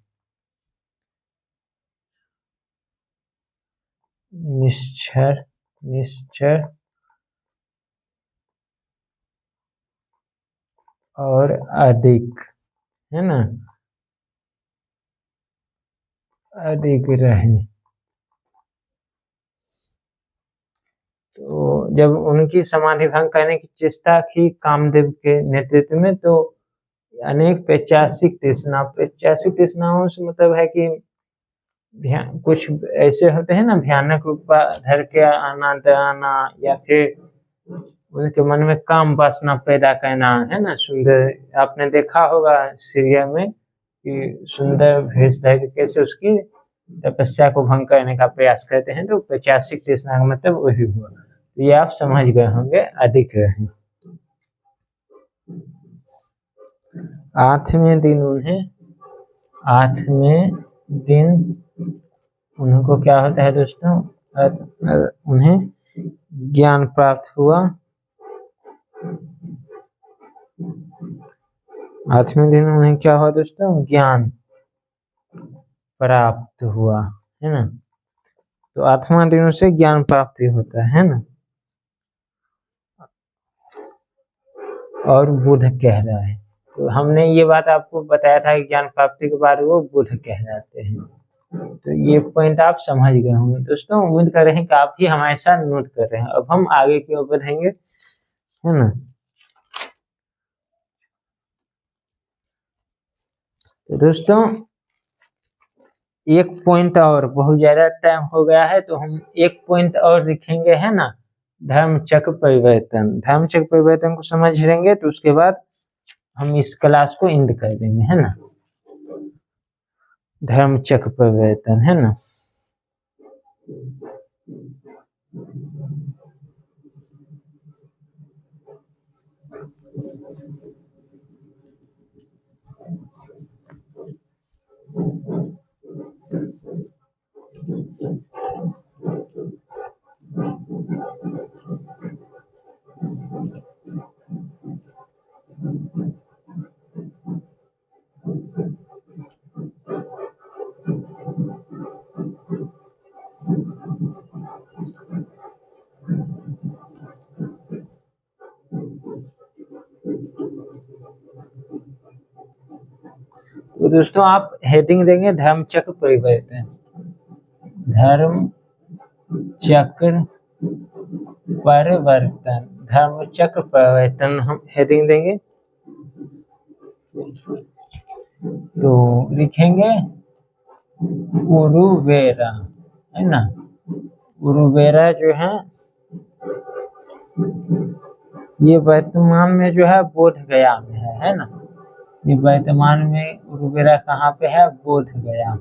निश्चर और अधिक, है ना, अधिक रहे। तो जब उनकी समाधि भंग करने की चेष्टा की कामदेव के नेतृत्व में, तो अनेक पैचासिक तृष्णाओं से मतलब है कि कुछ ऐसे होते हैं ना, भयानक रूप धर के आना डराना, या फिर उनके मन में काम वासना पैदा करना, है ना। सुंदर, आपने देखा होगा सीरियल में कि सुंदर भेष धर के कैसे उसकी तपस्या को भंग करने का प्रयास करते हैं, तो पैचासिक तृष्णा का मतलब वही हुआ। तो ये आप समझ गए होंगे, अधिक रहे। 8वें दिन उनको क्या होता है दोस्तों, उन्हें ज्ञान प्राप्त हुआ। 8वें दिन उन्हें क्या हुआ दोस्तों, ज्ञान प्राप्त हुआ, है ना। तो 8वां दिन उसे ज्ञान प्राप्ति होता है ना। और बुध कह रहा है, तो हमने ये बात आपको बताया था कि ज्ञान प्राप्ति के बाद वो बुध कहलाते हैं। तो ये पॉइंट आप समझ गए होंगे दोस्तों। उम्मीद कर रहे हैं कि आप भी हमारे साथ नोट कर रहे हैं। अब हम आगे की ओर बढ़ेंगे, है ना। तो दोस्तों एक पॉइंट और, बहुत ज्यादा टाइम हो गया है तो हम एक पॉइंट और लिखेंगे, है ना। धर्म चक्र परिवर्तन को समझ लेंगे, तो उसके बाद हम इस क्लास को एंड कर देंगे, है ना। धर्म चक्र परिवर्तन, है ना। तो दोस्तों आप हेडिंग देंगे धर्म चक्र परिवर्तन, धर्म चक्र परिवर्तन, धर्म चक्र परिवर्तन हम हेडिंग देंगे। तो लिखेंगे उरुवेरा, है ना। उरुवेरा जो है ये वर्तमान में जो है बोध गया में है ना। ये वर्तमान में उरुवेरा कहाँ पे है, बोध गया।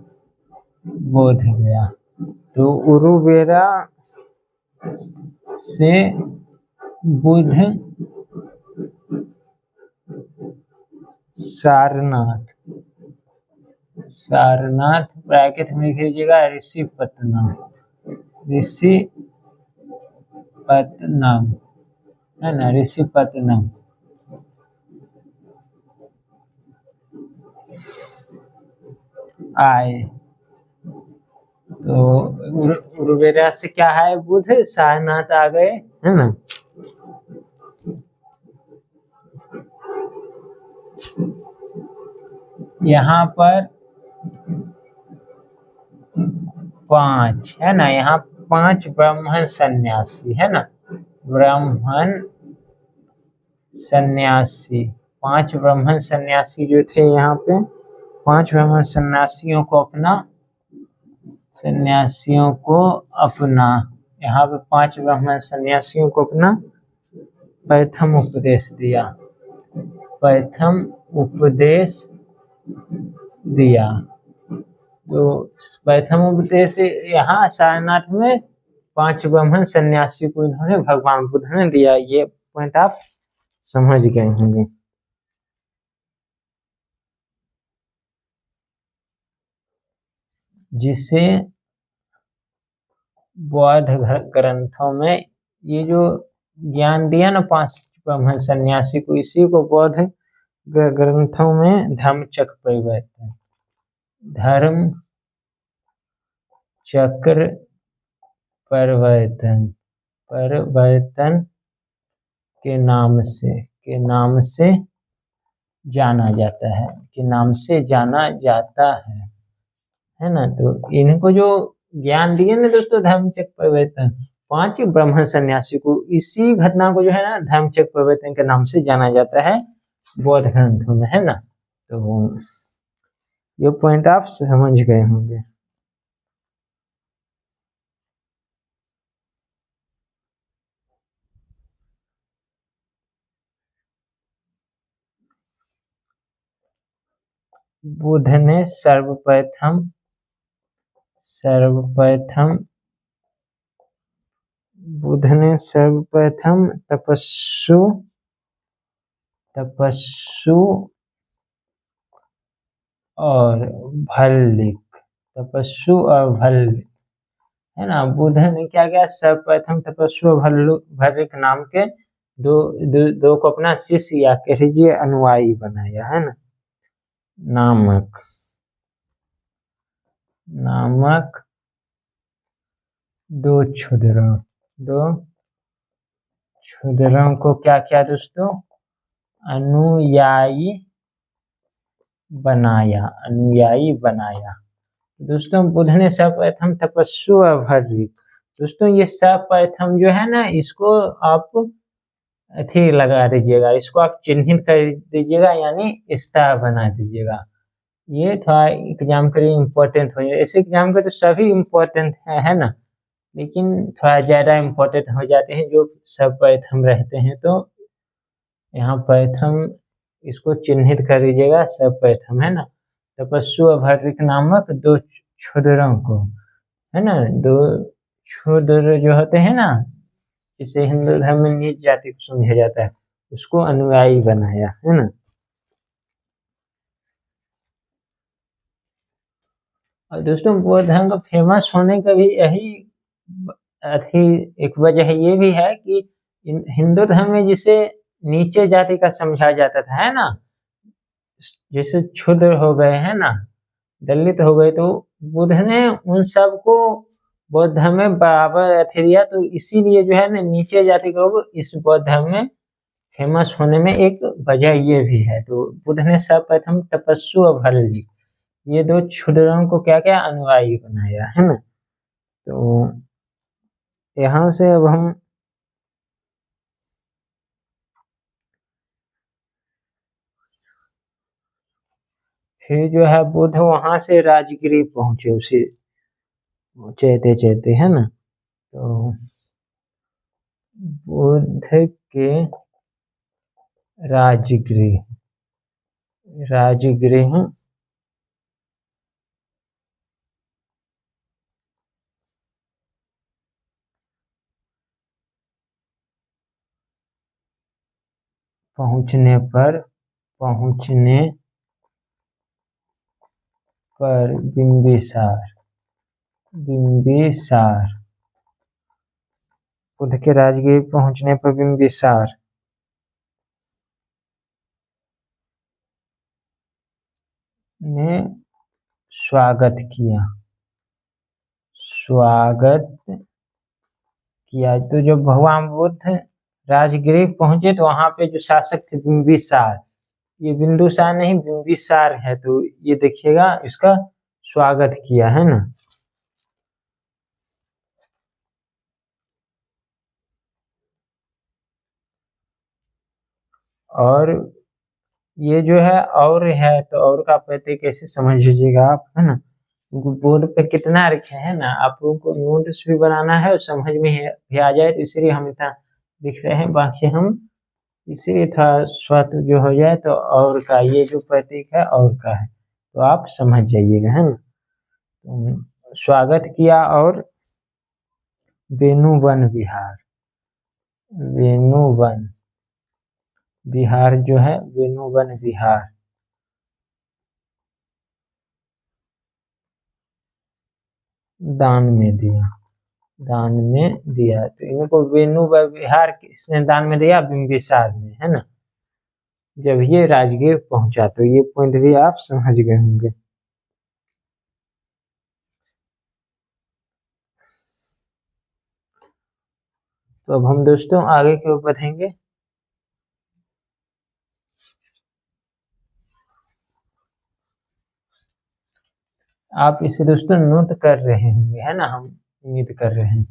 तो उरुवेरा से बुध सारनाथ ब्रैकेट में लिख लीजिएगा, ऋषिपत्तनम, है ना, ऋषिपत्तनम आए। तो उरुवेरा से क्या है, बुध सारनाथ आ गए, है ना। यहाँ पर 5 है ना, यहाँ 5 ब्राह्मण सन्यासी, है ना, ब्राह्मण सन्यासी, 5 ब्राह्मण सन्यासी जो थे यहाँ पे, 5 ब्राह्मण सन्यासियों को अपना यहाँ पे 5 ब्राह्मण सन्यासियों को अपना प्रथम उपदेश दिया। तो प्रथम उपदेश यहाँ सारनाथ में 5 ब्राह्मण सन्यासी को इन्होंने भगवान बुद्ध ने दिया। ये पॉइंट आप समझ गए होंगे। जिसे बौद्ध ग्रंथों में ये जो ज्ञान दिया ना 5 ब्रह्म सन्यासी को, इसी को बौद्ध ग्रंथों में धम्मचक्र प्रवर्तन के नाम से जाना जाता है ना। तो इनको जो ज्ञान दिए ना दोस्तों धम्मचक्र प्रवर्तन, 5 ब्रह्म सन्यासी को, इसी घटना को जो है ना धम्मचक्र प्रवर्तन के नाम से जाना जाता है बौद्ध ग्रंथों में, है ना। तो ये पॉइंट आप समझ गए होंगे। बुद्ध ने सर्वप्रथम तपस्सु और भल्लिक, है ना। बुद्ध ने क्या किया, सर्वप्रथम तपस्सु और भल्लिक नाम के दो को अपना शिष्य या कह लीजिए अनुयायी बनाया, है ना। नामक दो क्षुद्रों को क्या किया दोस्तों, अनुयायी बनाया। दोस्तों बुद्ध ने सर्वप्रथम तपस्सु और भल्लिक, दोस्तों ये सर्वप्रथम जो है ना, इसको आप अथी लगा दीजिएगा, इसको आप चिन्हित कर दीजिएगा, यानी स्टार बना दीजिएगा। ये थोड़ा एग्जाम के लिए इम्पोर्टेंट हो जाए। ऐसे एग्जाम के तो सभी इम्पोर्टेंट है ना, लेकिन थोड़ा ज़्यादा इम्पोर्टेंट हो जाते हैं जो सर्वप्रथम रहते हैं। तो यहाँ प्रथम इसको चिन्हित कर दीजिएगा, सर्वप्रथम, है ना। तपस्सु और भल्लिक नामक दो क्षुद्रों को, है ना, दो क्षुद्र जो होते हैं ना, जिसे हिंदू धर्म में नीच जाति को समझा जाता है, उसको अनुयायी बनाया, है ना। और दोस्तों बौद्ध धर्म का फेमस होने का भी यही एक वजह ये भी है कि हिंदू धर्म में जिसे नीचे जाति का समझा जाता था, है ना, जैसे क्षुद्र हो गए, है ना, दलित हो गए, तो बुद्ध ने उन सब को बौद्ध धर्म में बराबर अथी दिया। तो इसीलिए जो है ना नीचे जाति के लोग इस बौद्ध धर्म में फेमस होने में एक वजह ये भी है। तो बुद्ध ने सर्वप्रथम तपस्सु और भल्लिक ये दो क्षुद्रों को क्या क्या अनुयायी बनाया, है ना। तो यहाँ से अब हम फिर जो है बुद्ध वहां से राजगिरी पहुंचे, उसे चलते, है ना। तो बुद्ध के राजगृह पहुंचने पर बिंबिसार बुद्ध के राजगृह पहुंचने पर बिंबिसार ने स्वागत किया। तो जब भगवान बुद्ध राजगृह पहुंचे तो वहां पे जो शासक थे बिंबिसार, ये बिंदुसार नहीं बिंबिसार है, तो ये देखिएगा इसका स्वागत किया, है ना। और ये जो है और है, तो और का पते कैसे समझ लीजिएगा आप, है ना। बोर्ड पे कितना रखे हैं ना, आप लोगों को नोट्स भी बनाना है और समझ में भी आ जाए, तो इसलिए हम इतना लिख रहे हैं। बाकी हम इसीलिए था स्वत जो हो जाए तो और का ये जो प्रतीक है और का है, तो आप समझ जाइएगा, है ना। तो स्वागत किया और वेणुवन विहार जो है वेणुवन विहार दान में दिया, दान में दिया। तो इनको वेणु व विहार किसने दान में दिया? बिंबिसार ने, है ना, जब ये राजगीर पहुंचा। तो ये पॉइंट भी आप समझ गए होंगे। तो अब हम दोस्तों आगे की ओर बढ़ेंगे। आप इसे दोस्तों नोट कर रहे होंगे, है ना, हम उम्मीद कर रहे हैं।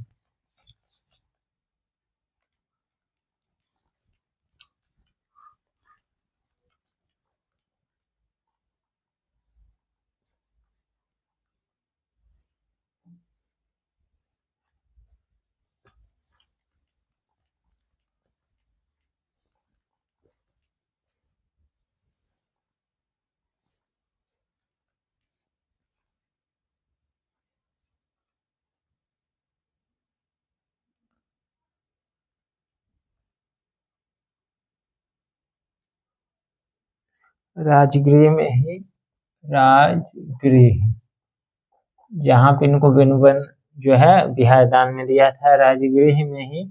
राजगृह में ही, राजगृह, जहाँ पे इनको वेणुवन जो है बिहार दान में दिया था, राजगृह में ही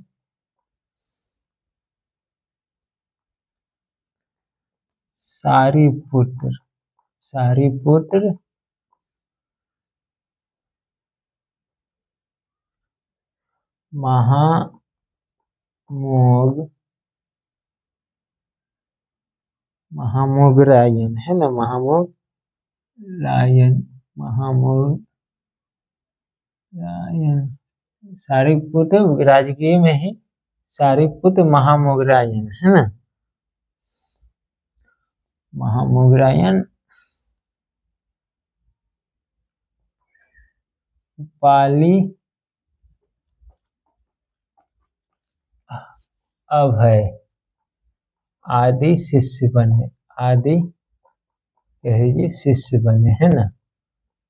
सारीपुत्र, सारीपुत्र महामोग, महामोगरायन, है ना, महामोगरायन, महामोगरायन, सारीपुत्र राजगीर में ही सारीपुत्र महामोगरायन, है ना, महामोगरायन पाली अभय आदि शिष्य बने, आदि कहिए शिष्य बने, है ना,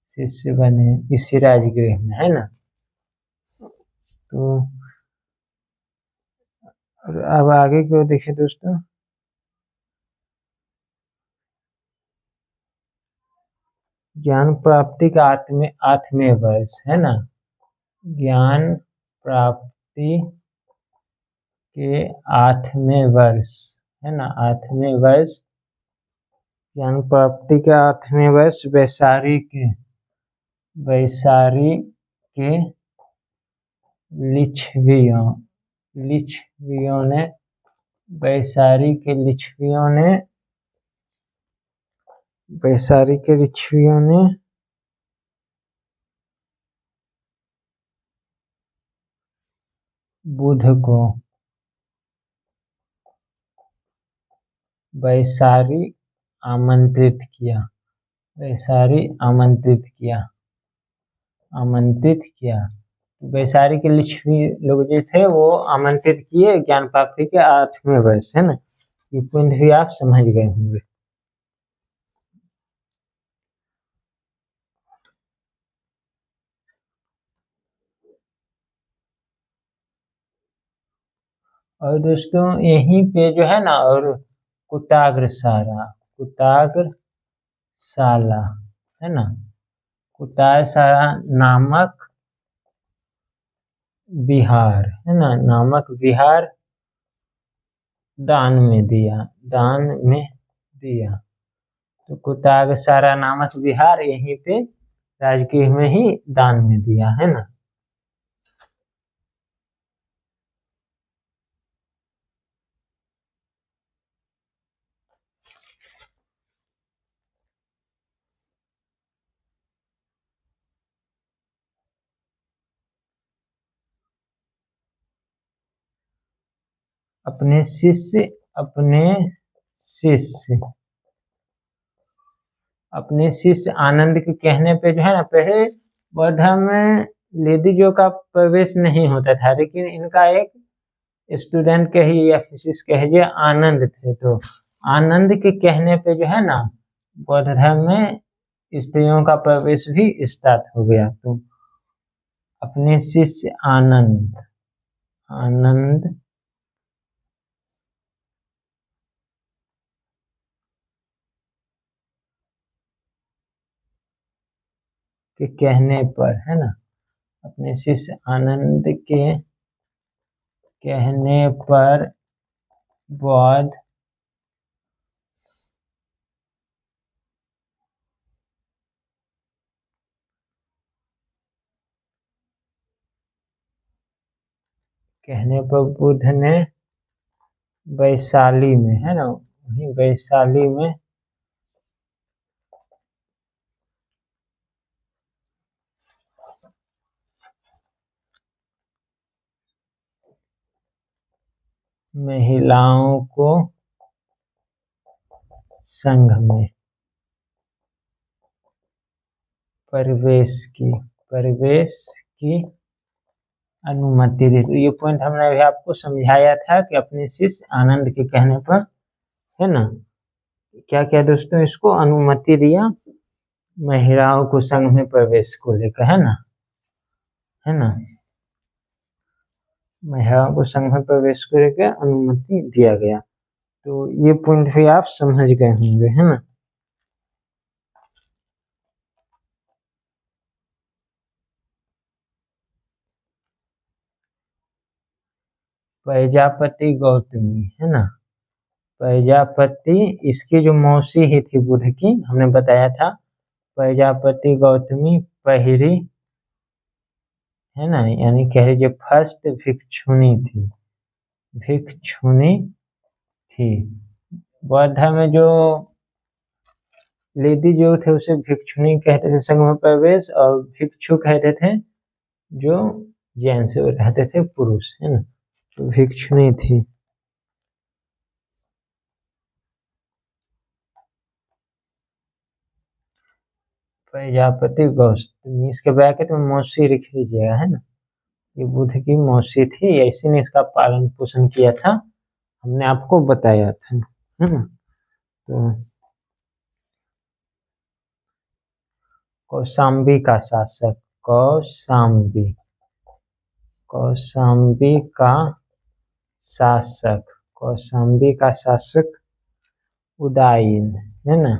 शिष्य बने इसी राजगृह में, है ना। तो अब आगे की ओर देखें दोस्तों। ज्ञान प्राप्ति का आठवें वर्ष, है ना, ज्ञान प्राप्ति के 8वें वर्ष, है ना, 8वें वर्ष, ज्ञान प्राप्ति का 8वें वर्ष वैशाली के लिच्छवियों ने, वैशाली के लिच्छवियों ने बुध को वैशाली आमंत्रित किया, वैशाली आमंत्रित किया। वैशाली के लिच्छवी लोग जो थे वो आमंत्रित किए ज्ञान प्राप्ति के 8वें वर्ष, है ना। ये पॉइंट भी आप समझ गए होंगे। और दोस्तों यहीं पे जो है ना, और कुटाग्रशाला है ना, कुटाग्रशाला नामक विहार, है ना, नामक विहार दान में दिया, तो कुटाग्रशाला नामक विहार यहीं पे राजगीर में ही दान में दिया, है ना। अपने शिष्य आनंद के कहने पे जो है ना, पहले वर्धा में लेडीजों का प्रवेश नहीं होता था, लेकिन इनका एक स्टूडेंट कहिए या फिजिक्स कहिए आनंद थे, तो आनंद के कहने पे जो है ना बौद्ध धर्म में स्त्रियों का प्रवेश भी स्टार्ट हो गया। तो अपने शिष्य आनंद के कहने पर, है ना, अपने शिष्य आनंद के कहने पर बौद्ध कहने पर बुद्ध ने वैशाली में, है ना, वही वैशाली में महिलाओं को संघ में प्रवेश की अनुमति दी। तो ये पॉइंट हमने अभी आपको समझाया था कि अपने शिष्य आनंद के कहने पर, है ना, क्या क्या दोस्तों, इसको अनुमति दिया महिलाओं को संघ में प्रवेश को लेकर, है ना, महिलाओं को संघ में प्रवेश को लेकर अनुमति दिया गया। तो ये पॉइंट भी आप समझ गए होंगे, है ना। प्रजापति गौतमी, है ना, प्रजापति, इसकी जो मौसी ही थी बुद्ध की, हमने बताया था, प्रजापति गौतमी पहली, है ना, यानी कह लीजिए फर्स्ट भिक्षुणी थी। बौद्ध में जो लेडी जो थे उसे भिक्षुणी कहते थे संघ में प्रवेश, और भिक्षु कहते थे जो जैन से रहते थे पुरुष, है ना, तो भिक्षुणी थी। प्रजापति गौतमी, इसके ब्रैकेट में मौसी लिख लीजिएगा, है ना, ये बुद्ध की मौसी थी, ऐसी ने इसका पालन पोषण किया था, हमने आपको बताया था, है ना। तो कौशाम्बी का शासक, कौशाम्बी का शासक उदायीन, है ना,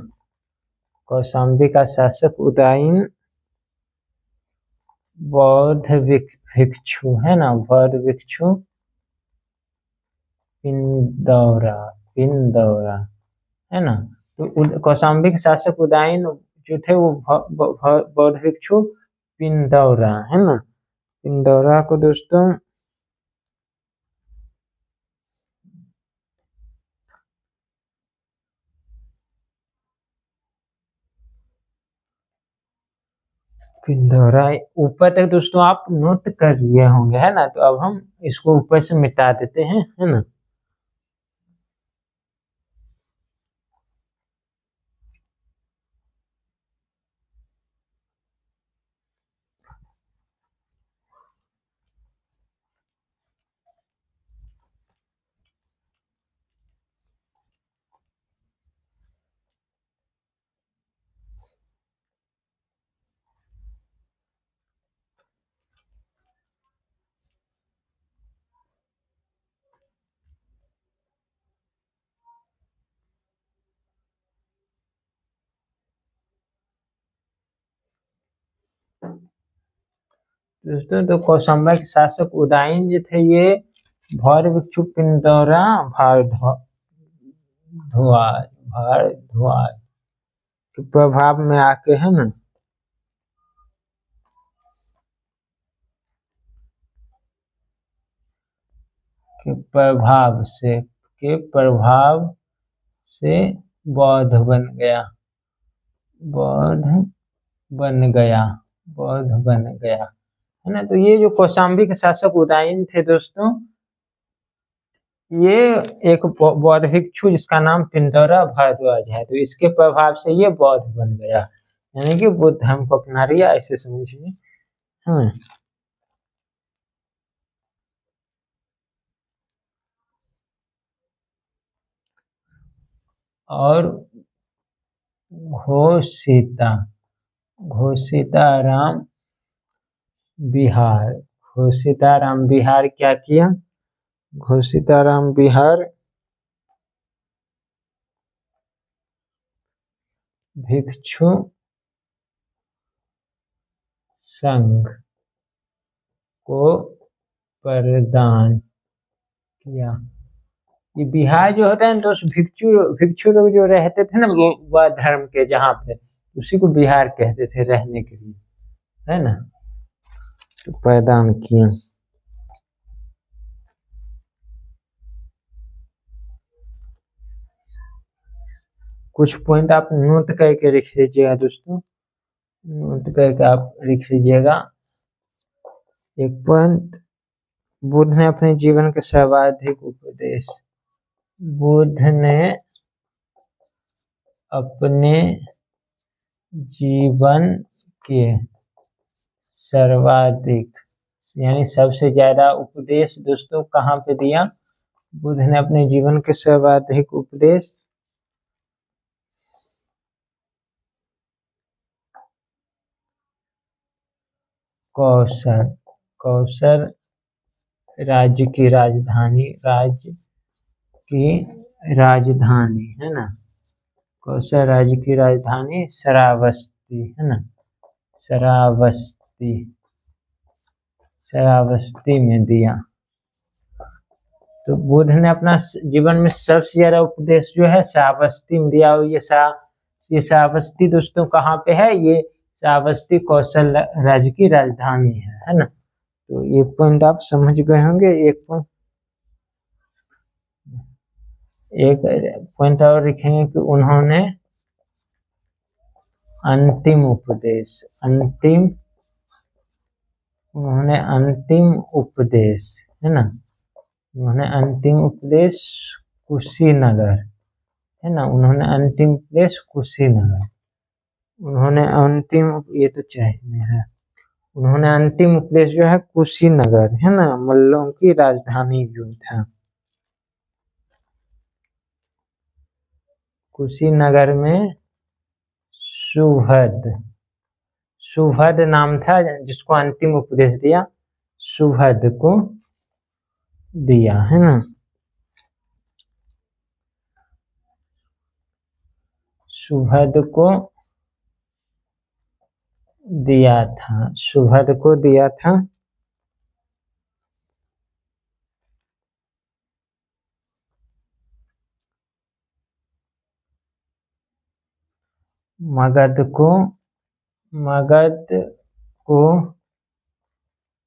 कौशाम्बी का शासक उदायीन बौद्ध भिक्षु, है ना, बौद्ध भिक्षु पिंदौरा, है ना। तो कौशाम्बी के शासक उदायीन जो थे वो बौद्ध भिक्षु पिंदौरा, है ना, पिंदौरा को दोस्तों पिंदौरा, ऊपर तक दोस्तों आप नोट कर लिए होंगे, है ना। तो अब हम इसको ऊपर से मिटा देते हैं, है ना। दोस्तों तो कौशाम्बा के शासक उदायीन जो थे ये भौर भिक्षु पिंदौरा भारद्वाज के प्रभाव में आके, है ना, के प्रभाव से बौद्ध बन गया, है ना। तो ये जो कौशाम्बी के शासक उदायीन थे दोस्तों, ये एक बौद्ध भिक्षु जिसका नाम पिंदौरा भारद्वाज है, तो इसके प्रभाव से ये बौद्ध बन गया, यानी कि बुद्ध धर्म को अपना लिया, ऐसे समझिए, है ना। और घोषिताराम बिहार क्या किया, घोषिताराम बिहार भिक्षु संघ को प्रदान किया। ये बिहार जो होता है ना, तो उस भिक्षु लोग जो रहते थे ना, वो धर्म के, जहाँ पे, उसी को बिहार कहते थे रहने के लिए, है ना। तो प्रदान किया। कुछ पॉइंट आप नोट करके लिख लीजिएगा दोस्तों, नोट करके आप लिख लीजिएगा। एक पॉइंट, बुद्ध ने अपने जीवन के सर्वाधिक उपदेश, बुद्ध ने अपने जीवन के सर्वाधिक यानी सबसे ज्यादा उपदेश दोस्तों कहाँ पे दिया? बुद्ध ने अपने जीवन के सर्वाधिक उपदेश कौशल राज्य की राजधानी है ना, कौशल राज्य की राजधानी श्रावस्ती है ना, श्रावस्ती में दिया। तो बुद्ध ने अपना जीवन में सबसे ज्यादा उपदेश जो है श्रावस्ती में दिया। और ये श्रावस्ती दोस्तों कहाँ पे है? ये श्रावस्ती कौशल राज्य की राजधानी है ना। तो ये पॉइंट आप समझ गए होंगे। एक पॉइंट और लिखेंगे कि उन्होंने अंतिम उपदेश है ना, उन्होंने अंतिम उपदेश कुशीनगर है ना, उन्होंने अंतिम उपदेश कुशीनगर, ये तो चाहिए है, उन्होंने अंतिम उपदेश जो है कुशीनगर है ना, मल्लों की राजधानी जो था, कुशीनगर में सुभद नाम था जिसको अंतिम उपदेश दिया, सुभद को दिया है ना, सुभद को दिया था। मगध को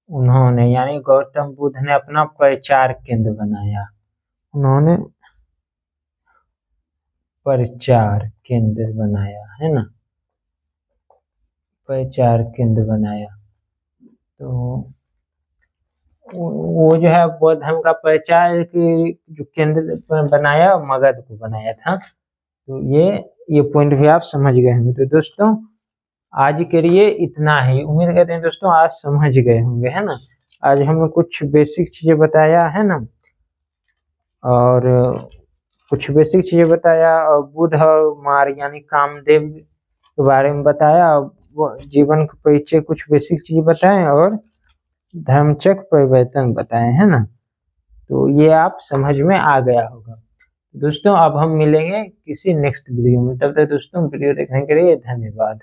उन्होंने यानी गौतम बुद्ध ने अपना प्रचार केंद्र बनाया, उन्होंने प्रचार केंद्र बनाया है ना, प्रचार केंद्र बनाया। तो वो जो है बौद्ध धर्म का प्रचार की जो केंद्र बनाया, मगध को बनाया था। तो ये पॉइंट भी आप समझ गए होंगे। तो दोस्तों आज के लिए इतना ही, उम्मीद करते हैं दोस्तों आज समझ गए होंगे है ना। आज हमने कुछ बेसिक चीजें बताया है ना, और कुछ बेसिक चीजें बताया, और बुद्ध और मार यानी कामदेव के बारे में बताया, और जीवन के परिचय कुछ बेसिक चीजें बताएं, और धर्मचक्र परिवर्तन बताए है ना। तो ये आप समझ में आ गया होगा दोस्तों। अब हम मिलेंगे किसी नेक्स्ट वीडियो में, तब तक दोस्तों वीडियो देखने के लिए धन्यवाद।